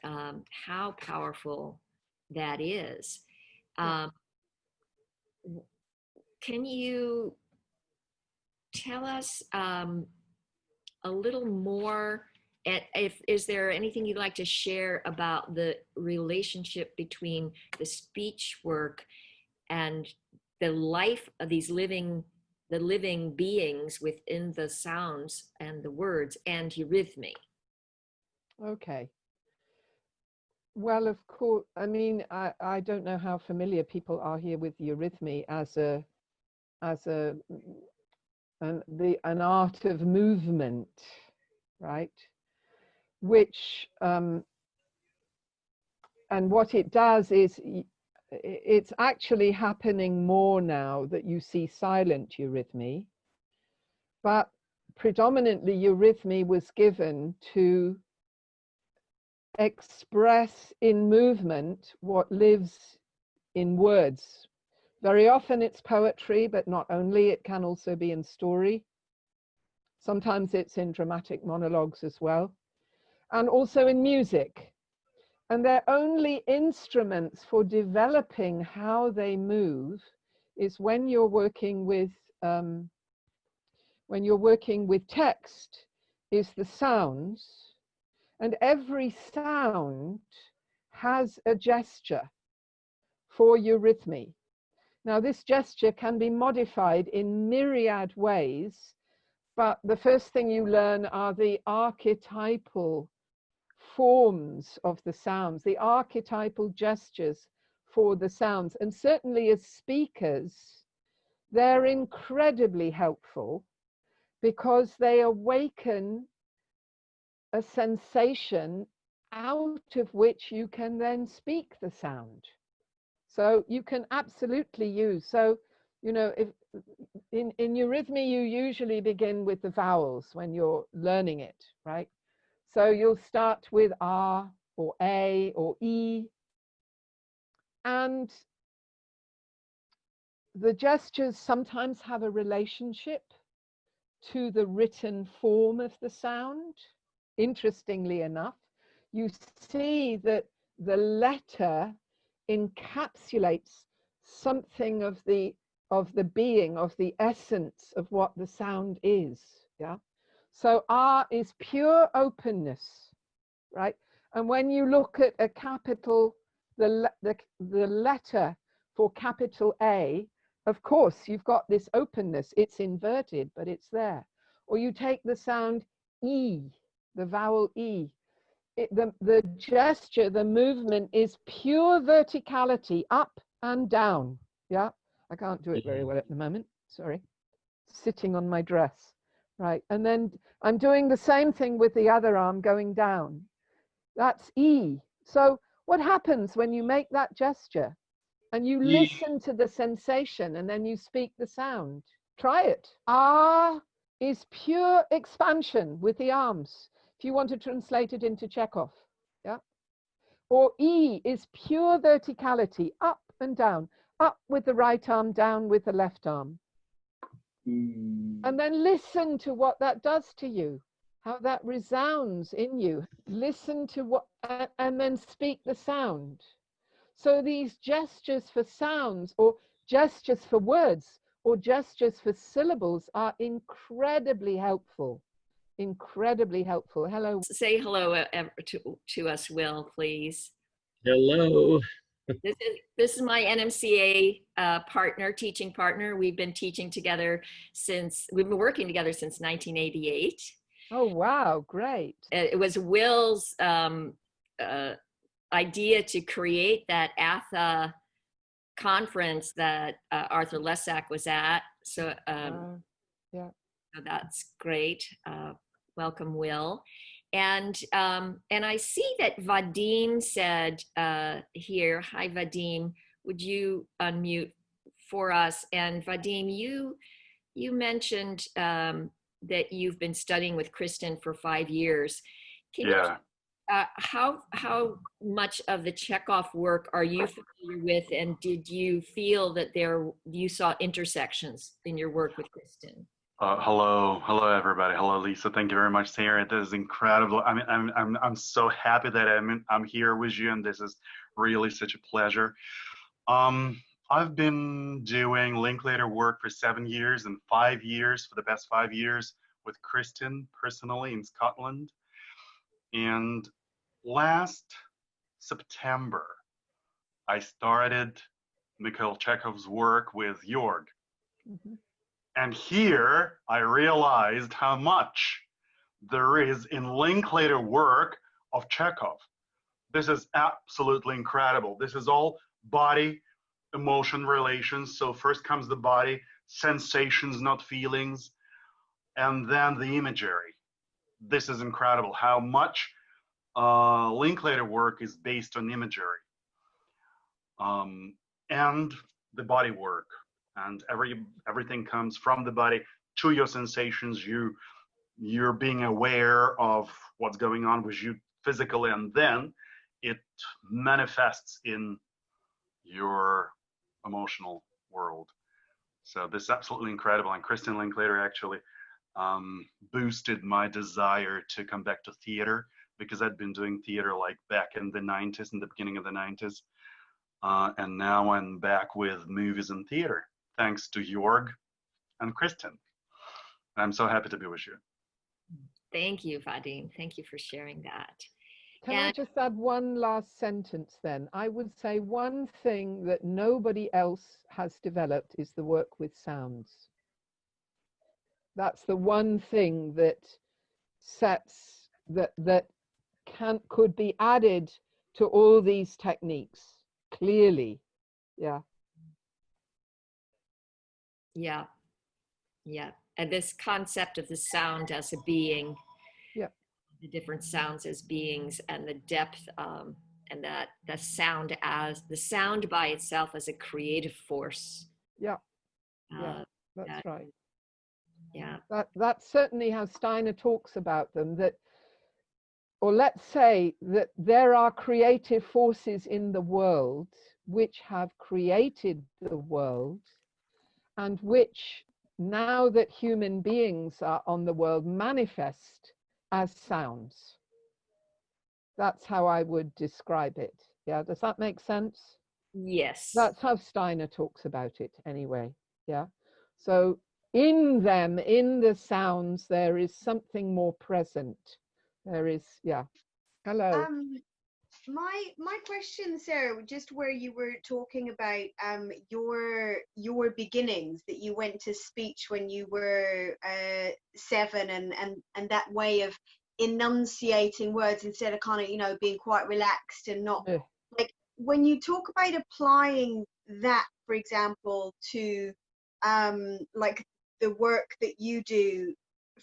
how powerful that is. Can you tell us a little more, is there anything you'd like to share about the relationship between the speech work and the life of these living beings within the sounds and the words and eurythmy? Okay. Well, of course, I mean, I don't know how familiar people are here with eurythmy as an art of movement, right? Which and what it does is it's actually happening more now that you see silent eurythmy, but predominantly eurythmy was given to express in movement what lives in words. Very often it's poetry, but not only, it can also be in story. Sometimes it's in dramatic monologues as well, and also in music. And their only instruments for developing how they move is when you're working with text, is the sounds, and every sound has a gesture for eurythmy. Now, this gesture can be modified in myriad ways, but the first thing you learn are the archetypal forms of the sounds, the archetypal gestures for the sounds. And certainly as speakers, they're incredibly helpful because they awaken a sensation out of which you can then speak the sound. So you can absolutely use, so, you know, if in eurythmy, you usually begin with the vowels when you're learning it, right? So you'll start with R or A or E. And the gestures sometimes have a relationship to the written form of the sound. Interestingly enough, you see that the letter encapsulates something of the being, of the essence of what the sound is. Yeah. So R is pure openness, right? And when you look at a capital, the letter for capital A, of course, you've got this openness. It's inverted, but it's there. Or you take the sound E, the vowel E. The gesture, the movement is pure verticality, up and down. Yeah, I can't do it very well at the moment. Sorry. Sitting on my dress. Right. And then I'm doing the same thing with the other arm going down. That's E. So what happens when you make that gesture and you listen to the sensation and then you speak the sound? Try it. R is pure expansion with the arms. If you want to translate it into Chekhov, yeah. Or E is pure verticality, up and down, up with the right arm, down with the left arm. And then listen to what that does to you, how that resounds in you. Listen to what, and then speak the sound. So these gestures for sounds, or gestures for words, or gestures for syllables are incredibly helpful. Incredibly helpful. Hello. Say hello to us, Will, please. Hello. This is my NMCA partner, teaching partner. We've been working together since 1988. Oh, wow, great. It was Will's idea to create that ATHA conference that Arthur Lesak was at. So, Yeah. so that's great. Welcome, Will. And I see that Vadim said here, hi Vadim, would you unmute for us? And Vadim, you mentioned that you've been studying with Kristen for 5 years. Can you how much of the Chekhov work are you familiar with, and did you feel that you saw intersections in your work with Kristen? Hello everybody. Hello Lisa. Thank you very much, Sarah. This is incredible. I mean, I'm so happy that I'm here with you, and this is really such a pleasure. I've been doing Linklater work for 7 years, and 5 years, for the past 5 years, with Kristen personally in Scotland. And last September, I started Mikhail Chekhov's work with Jorg. Mm-hmm. And here I realized how much there is in Linklater work of Chekhov. This is absolutely incredible. This is all body emotion relations. So first comes the body, sensations, not feelings, and then the imagery. This is incredible how much Linklater work is based on imagery and the body work. And everything comes from the body to your sensations. You're being aware of what's going on with you physically, and then it manifests in your emotional world. So this is absolutely incredible. And Kristen Linklater actually boosted my desire to come back to theater, because I'd been doing theater like back in the 90s, in the beginning of the 90s. And now I'm back with movies and theater, thanks to Jorg and Kristen. I'm so happy to be with you. Thank you, Vadim. Thank you for sharing that. Can I just add one last sentence then? I would say one thing that nobody else has developed is the work with sounds. That's the one thing that could be added to all these techniques, clearly. Yeah. And this concept of the sound as a being, the different sounds as beings, and the depth and that the sound by itself as a creative force. That's right. That's certainly how Steiner talks about them, or let's say that there are creative forces in the world which have created the world, and which, now that human beings are on the world, manifest as sounds. That's how I would describe it. Yeah, does that make sense? Yes. That's how Steiner talks about it anyway. Yeah. So in them, in the sounds, there is something more present. There is, Hello. My question, Sarah, just where you were talking about your beginnings, that you went to speech when you were 7, and that way of enunciating words instead of kind of being quite relaxed and not like, when you talk about applying that, for example, to like the work that you do,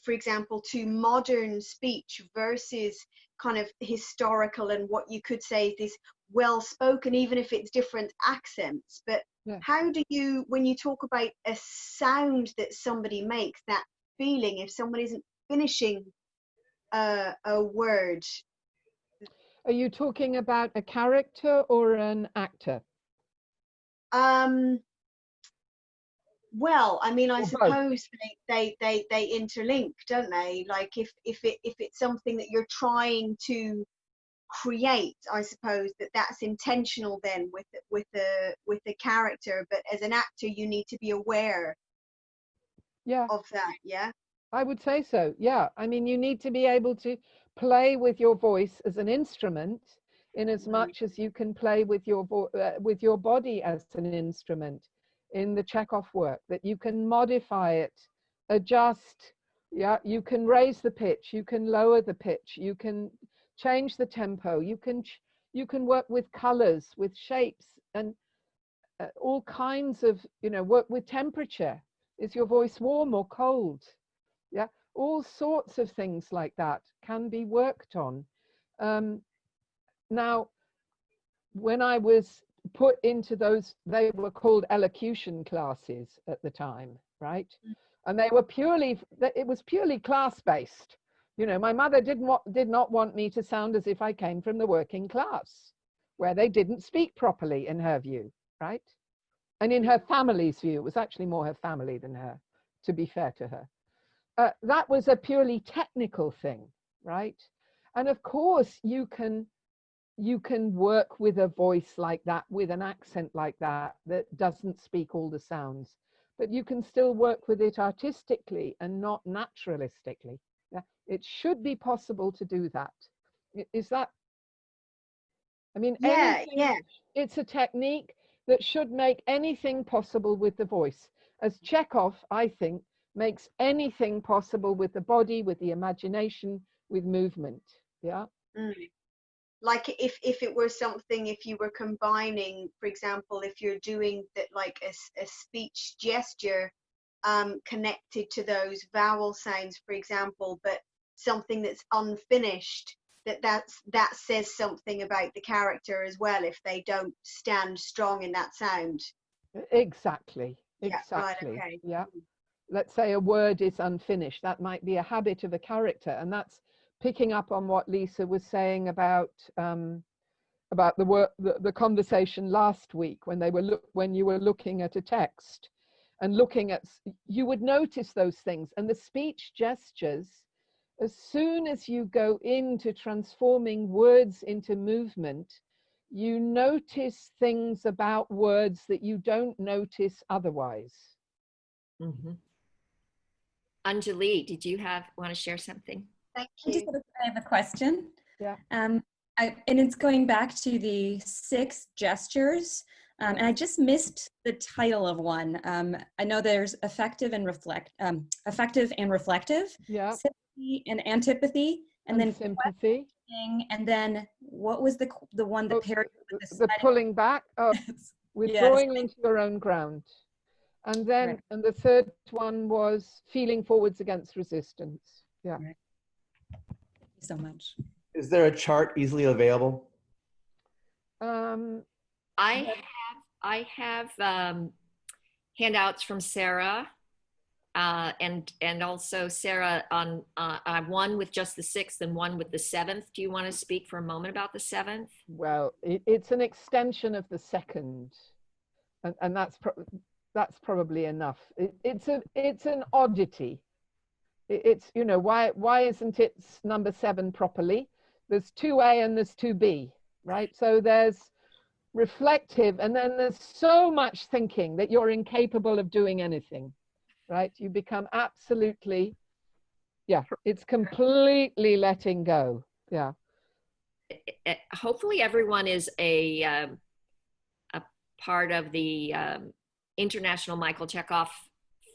for example, to modern speech versus kind of historical, and what you could say is this well spoken, even if it's different accents. But how do you, when you talk about a sound that somebody makes, that feeling, if someone isn't finishing a word? Are you talking about a character or an actor? Well, I mean, I suppose they interlink, don't they? Like if it's something that you're trying to create, I suppose that's intentional then with the character. But as an actor, you need to be aware of that. Yeah, I would say so. Yeah, I mean, you need to be able to play with your voice as an instrument in as much as you can play with your body as an instrument in the Chekhov work, that you can modify it, adjust. Yeah, you can raise the pitch, you can lower the pitch, you can change the tempo, you can work with colors, with shapes, and all kinds of, work with temperature. Is your voice warm or cold? Yeah, all sorts of things like that can be worked on. Now, when I was put into those, they were called elocution classes at the time, right? And they were it was purely class-based. My mother did not want me to sound as if I came from the working class, where they didn't speak properly in her view, right? And in her family's view. It was actually more her family than her, to be fair to her. That was a purely technical thing, right? And of course, you can work with a voice like that, with an accent like that doesn't speak all the sounds, but you can still work with it artistically and not naturalistically. Yeah? It should be possible to do that. Is that, I mean, Yeah, yeah. It's a technique that should make anything possible with the voice. As Chekhov, I think, makes anything possible with the body, with the imagination, with movement. Yeah. Like if it were something, if you were combining, for example, if you're doing that, like a speech gesture connected to those vowel sounds, for example, but something that's unfinished, that says something about the character as well, if they don't stand strong in that sound. Exactly. Yeah, right, okay. Yeah. Let's say a word is unfinished. That might be a habit of a character, and that's picking up on what Lisa was saying about the conversation last week, when you were looking at a text and you would notice those things. And the speech gestures, as soon as you go into transforming words into movement, you notice things about words that you don't notice otherwise. Mm-hmm. Anjali, did you want to share something? Thank you. I have a question. Yeah. And it's going back to the 6 gestures. And I just missed the title of one. I know there's effective and reflective. Yeah. Sympathy and antipathy, and then sympathy. And then what was the one that paired with the pulling back? Oh, withdrawing into your own ground. And then, right. And the third one was feeling forwards against resistance. Yeah. Right. Thank you so much. Is there a chart easily available? I have handouts from Sarah, and also Sarah on one with just the 6th and one with the 7th. Do you want to speak for a moment about the 7th? Well, it's an extension of the 2nd, and that's probably enough. It's an oddity. It's, why isn't it number 7 properly? There's 2A and there's 2B, right? So there's reflective, and then there's so much thinking that you're incapable of doing anything, right? You become absolutely, it's completely letting go. Yeah. Hopefully everyone is a part of the International Michael Chekhov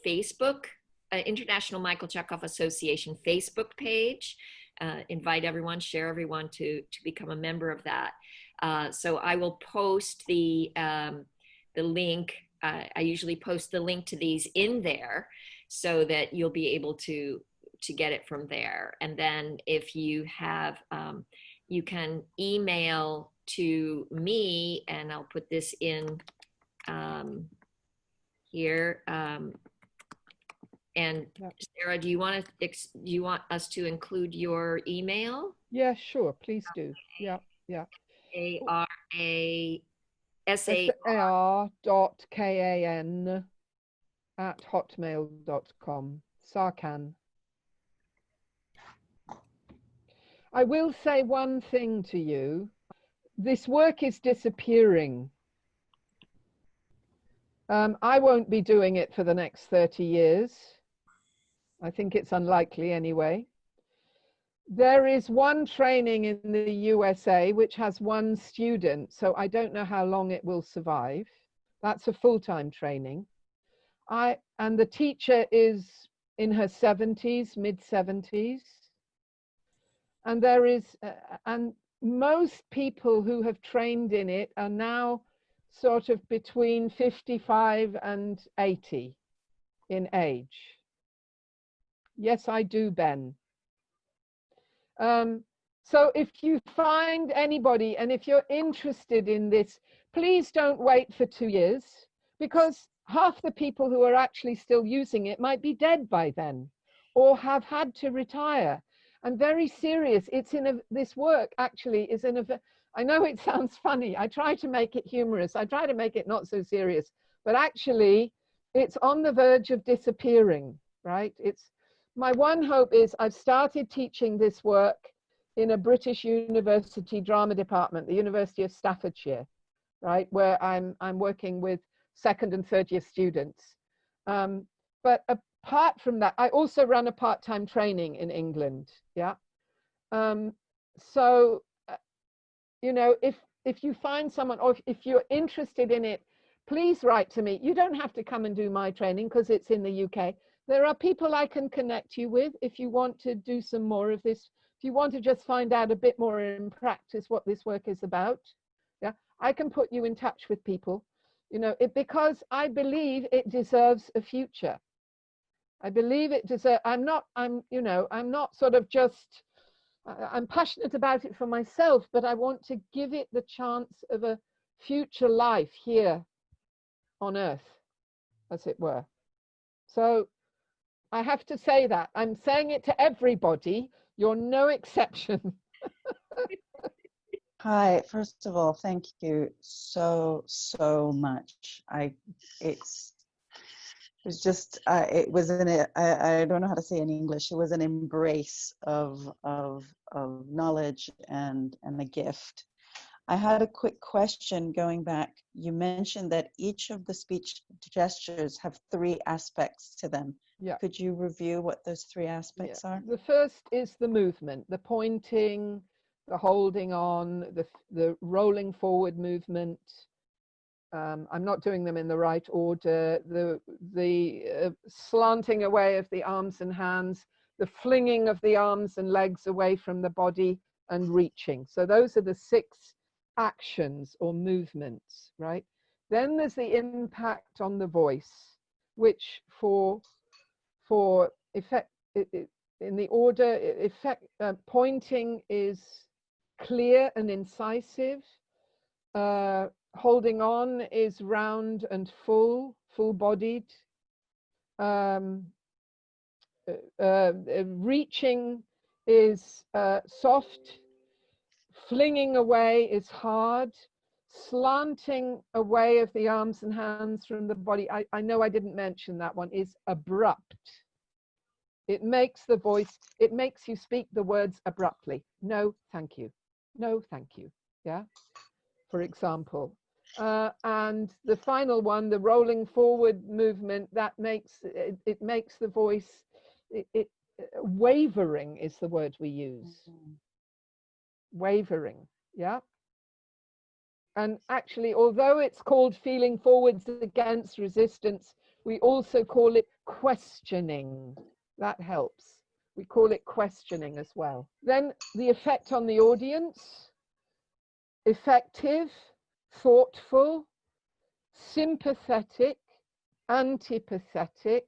Facebook, International Michael Chekhov Association Facebook page. Share everyone to become a member of that. So I will post the link. I usually post the link to these in there so that you'll be able to get it from there. And then if you have, you can email to me, and I'll put this in here. And Sarah, do you want us to include your email? Yeah, sure. Please do. Yeah. sarkan@hotmail.com. Sarkan. I will say one thing to you. This work is disappearing. I won't be doing it for the next 30 years. I think it's unlikely anyway. There is one training in the USA which has one student, so I don't know how long it will survive. That's a full-time training. And the teacher is in her 70s, mid-70s. And there is, and most people who have trained in it are now sort of between 55 and 80 in age. Yes, I do, Ben. So if you find anybody and if you're interested in this, please don't wait for 2 years, because half the people who are actually still using it might be dead by then or have had to retire. And very serious, it's in this work actually is in I know it sounds funny. I try to make it humorous. I try to make it not so serious, but actually it's on the verge of disappearing, right? My one hope is I've started teaching this work in a British university drama department, the University of Staffordshire, right, where I'm working with second and third year students. But apart from that, I also run a part-time training in England. Yeah. So, you know, if you find someone, or if you're interested in it, please write to me. You don't have to come and do my training because it's in the UK. There are people I can connect you with if you want to do some more of this. If you want to just find out a bit more in practice what this work is about, yeah, I can put you in touch with people, you know, because I believe it deserves a future. I believe it deserves, I'm not sort of just, I'm passionate about it for myself, but I want to give it the chance of a future life here on Earth, as it were. So I have to say that. I'm saying it to everybody. You're no exception. Hi, first of all, thank you so much. It was I don't know how to say in English. It was an embrace of knowledge and a gift. I had a quick question going back. You mentioned that each of the speech gestures have 3 aspects to them. Yeah. Could you review what those 3 aspects are? The first is the movement, the pointing, the holding on, the rolling forward movement. I'm not doing them in the right order. The slanting away of the arms and hands, the flinging of the arms and legs away from the body, and reaching. So those are the 6 actions or movements, right? Then there's the impact on the voice, which for effect, in the order, pointing is clear and incisive. Holding on is round and full-bodied. Reaching is soft. Flinging away is hard. Slanting away of the arms and hands from the body, I know I didn't mention that one, is abrupt. It makes the voice, it makes you speak the words abruptly. No, thank you. No, thank you. Yeah, for example. And the final one, the rolling forward movement, that makes, it makes the voice, wavering is the word we use. Wavering, yeah. And actually, although it's called feeling forwards against resistance, we also call it questioning. That helps. We call it questioning as well. Then the effect on the audience: effective, thoughtful, sympathetic, antipathetic,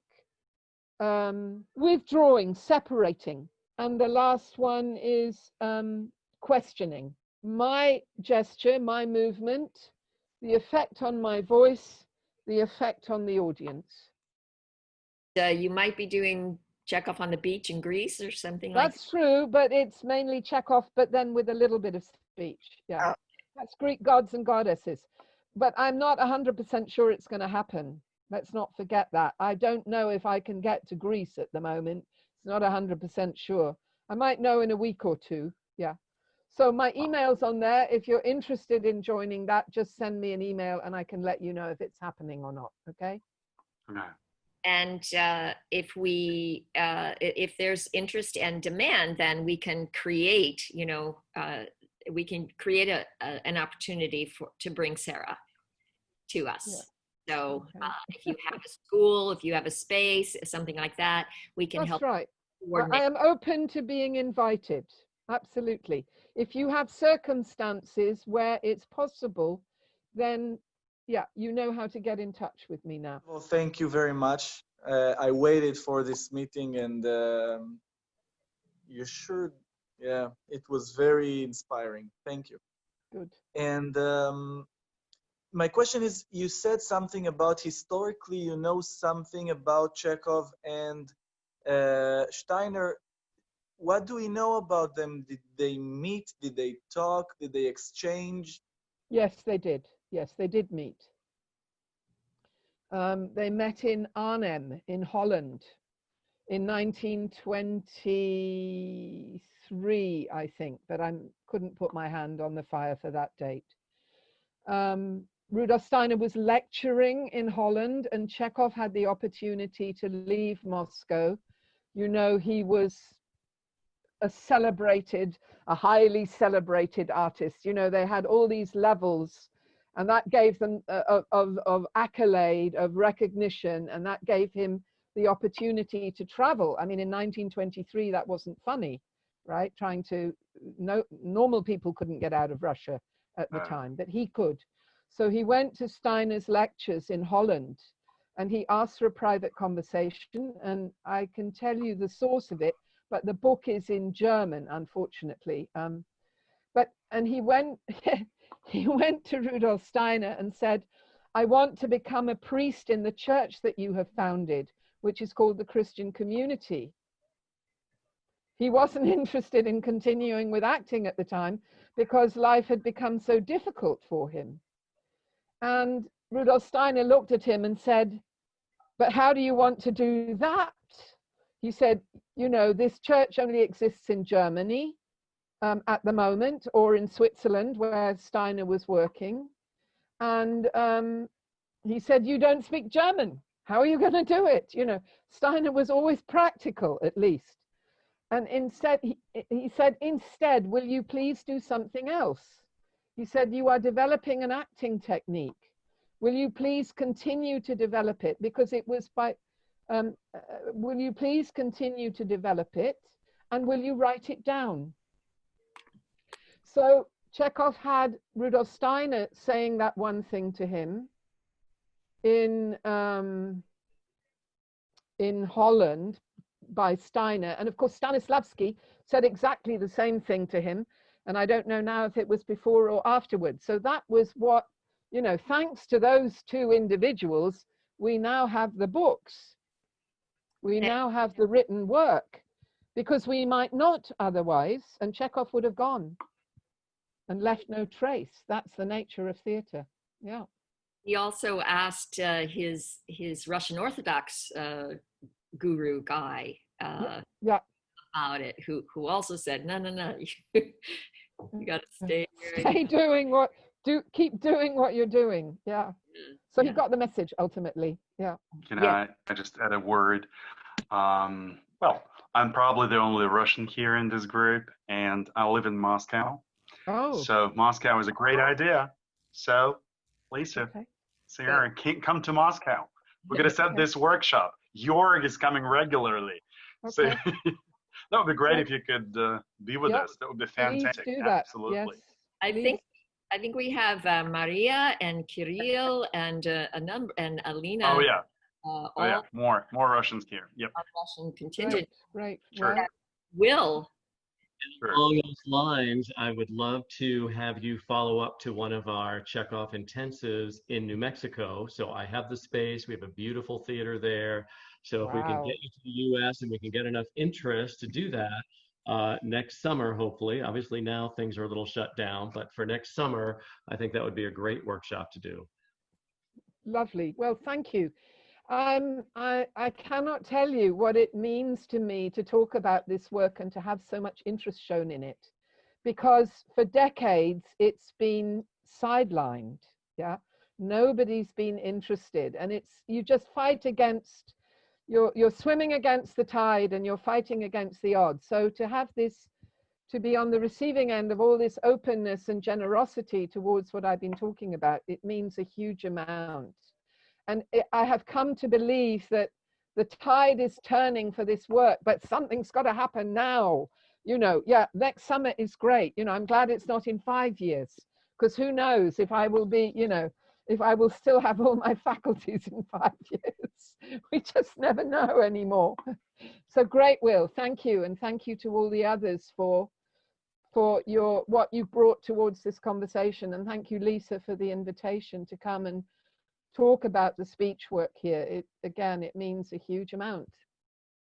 withdrawing, separating. And the last one is questioning. My gesture, my movement, the effect on my voice, the effect on the audience. You might be doing Chekhov on the beach in Greece or something like that. That's true, but it's mainly Chekhov, but then with a little bit of speech. Yeah, that's Greek gods and goddesses. But I'm not 100% sure it's going to happen. Let's not forget that. I don't know if I can get to Greece at the moment. It's not 100% sure. I might know in a week or 2. Yeah. So my email's on there. If you're interested in joining that, just send me an email and I can let you know if it's happening or not. Okay. Okay. And if there's interest and demand, then we can create, an opportunity to bring Sarah to us. Yeah. So Okay. if you have a school, if you have a space, something like that, we can That's help. right. Coordinate. I am open to being invited. Absolutely. If you have circumstances where it's possible, then yeah, you know how to get in touch with me now. Well, thank you very much. I waited for this meeting, and you should, yeah, it was very inspiring. Thank you. Good. And my question is, you said something about historically, you know something about Chekhov and Steiner. What do we know about them? Did they meet? Did they talk? Did they exchange? Yes, they did. Yes, they did meet. They met in Arnhem in Holland in 1923, I think, but I couldn't put my hand on the fire for that date. Rudolf Steiner was lecturing in Holland, and Chekhov had the opportunity to leave Moscow. You know, he was a highly celebrated artist. You know, they had all these levels, and that gave them of accolade, of recognition, and that gave him the opportunity to travel. I mean, in 1923, that wasn't funny, right? Normal people couldn't get out of Russia at the time, but he could. So he went to Steiner's lectures in Holland, and he asked for a private conversation, and I can tell you the source of it, but the book is in German, unfortunately. And he went he went to Rudolf Steiner and said, I want to become a priest in the church that you have founded, which is called the Christian Community. He wasn't interested in continuing with acting at the time because life had become so difficult for him. And Rudolf Steiner looked at him and said, but how do you want to do that? He said, you know, this church only exists in Germany at the moment, or in Switzerland where Steiner was working. And he said, you don't speak German. How are you going to do it? You know, Steiner was always practical, at least. And instead, he said, instead, will you please do something else? He said, you are developing an acting technique. Will you please continue to develop it? Because it was will you please continue to develop it? And will you write it down? So Chekhov had Rudolf Steiner saying that one thing to him in Holland by Steiner. And of course, Stanislavski said exactly the same thing to him. And I don't know now if it was before or afterwards. So that was what, you know, thanks to those two individuals, we now have the books. We now have the written work, because we might not otherwise, and Chekhov would have gone and left no trace. That's the nature of theater. Yeah. He also asked his Russian Orthodox guru guy about it, who also said, no, you got to stay here. Keep doing what you're doing. Yeah. So he got the message ultimately. Yeah. Can I just add a word? Well, I'm probably the only Russian here in this group, and I live in Moscow. Oh. So Moscow is a great idea. So, Lisa, Sarah, come to Moscow. We're going to set this workshop. Jorg is coming regularly. So that would be great if you could be with us. That would be fantastic. Please do that. Absolutely. Yes. I think we have Maria and Kirill and a number, and Alina. Oh yeah. More Russians here. Yep. Russian contingent. Right. Sure. Will. Sure. Along those lines, I would love to have you follow up to one of our Chekhov intensives in New Mexico. So I have the space. We have a beautiful theater there. So if we can get you to the U.S. and we can get enough interest to do that next summer, hopefully. Obviously now things are a little shut down, but for next summer, I think that would be a great workshop to do. Lovely. Well, thank you. I cannot tell you what it means to me to talk about this work and to have so much interest shown in it, because for decades it's been sidelined. Yeah, nobody's been interested, and you just fight against you're swimming against the tide and you're fighting against the odds. So to have this, to be on the receiving end of all this openness and generosity towards what I've been talking about, it means a huge amount. And I have come to believe that the tide is turning for this work, but something's got to happen now. You know, yeah, next summer is great. You know, I'm glad it's not in 5 years, because who knows if I will be, you know, if I will still have all my faculties in 5 years. We just never know anymore. So great, Will, thank you. And thank you to all the others for your, what you brought towards this conversation. And thank you, Lisa, for the invitation to come and talk about the speech work here. Again, it means a huge amount.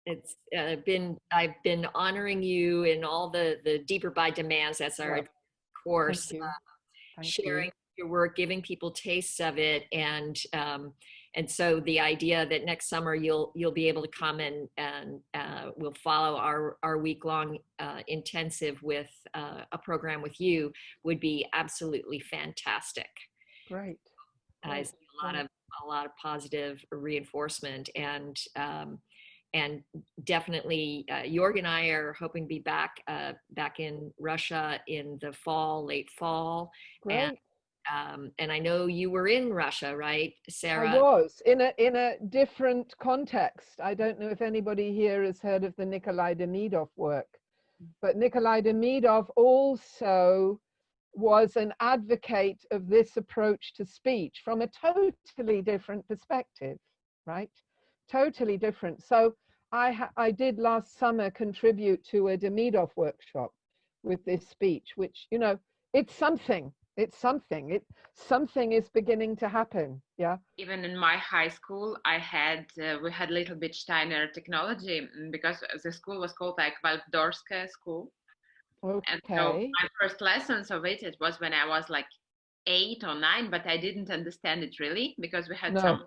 It's I've been honoring you in all the Deeper by Demands. That's our course. Sharing your work, giving people tastes of it, and so the idea that next summer you'll be able to come and we'll follow our week-long intensive with a program with you would be absolutely fantastic. Great. I see a lot of positive reinforcement, and definitely Jorg and I are hoping to be back in Russia in the fall, late fall. Great. And I know you were in Russia, right, Sarah? I was in a different context. I don't know if anybody here has heard of the Nikolai Demidov work, but Nikolai Demidov also was an advocate of this approach to speech from a totally different perspective, right? Totally different. So I did last summer contribute to a Demidov workshop with this speech, which, you know, it's something. Something is beginning to happen. Yeah. Even in my high school, we had a little bit Steiner technology, because the school was called like Waldorfska school. Okay. And so my first lessons of it was when I was like 8 or 9, but I didn't understand it really, because we had some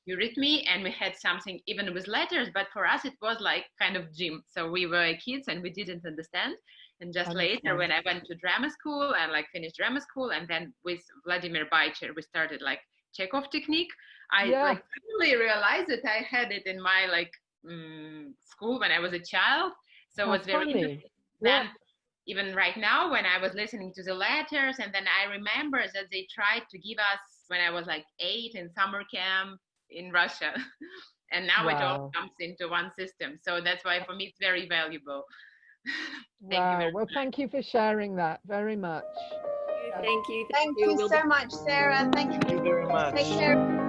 eurythmy and we had something even with letters, but for us it was like kind of gym. So we were kids and we didn't understand. And just later when I went to drama school and like finished drama school, and then with Vladimir Baicher we started like Chekhov technique, I like really realized that I had it in my like school when I was a child. So it was very interesting. Then even right now when I was listening to the letters, and then I remember that they tried to give us when I was like 8 in summer camp in Russia. And now it all comes into one system. So that's why for me it's very valuable. Thank you for sharing that very much. Thank you. Thank you so much, Sarah. Thank you very much. Take care.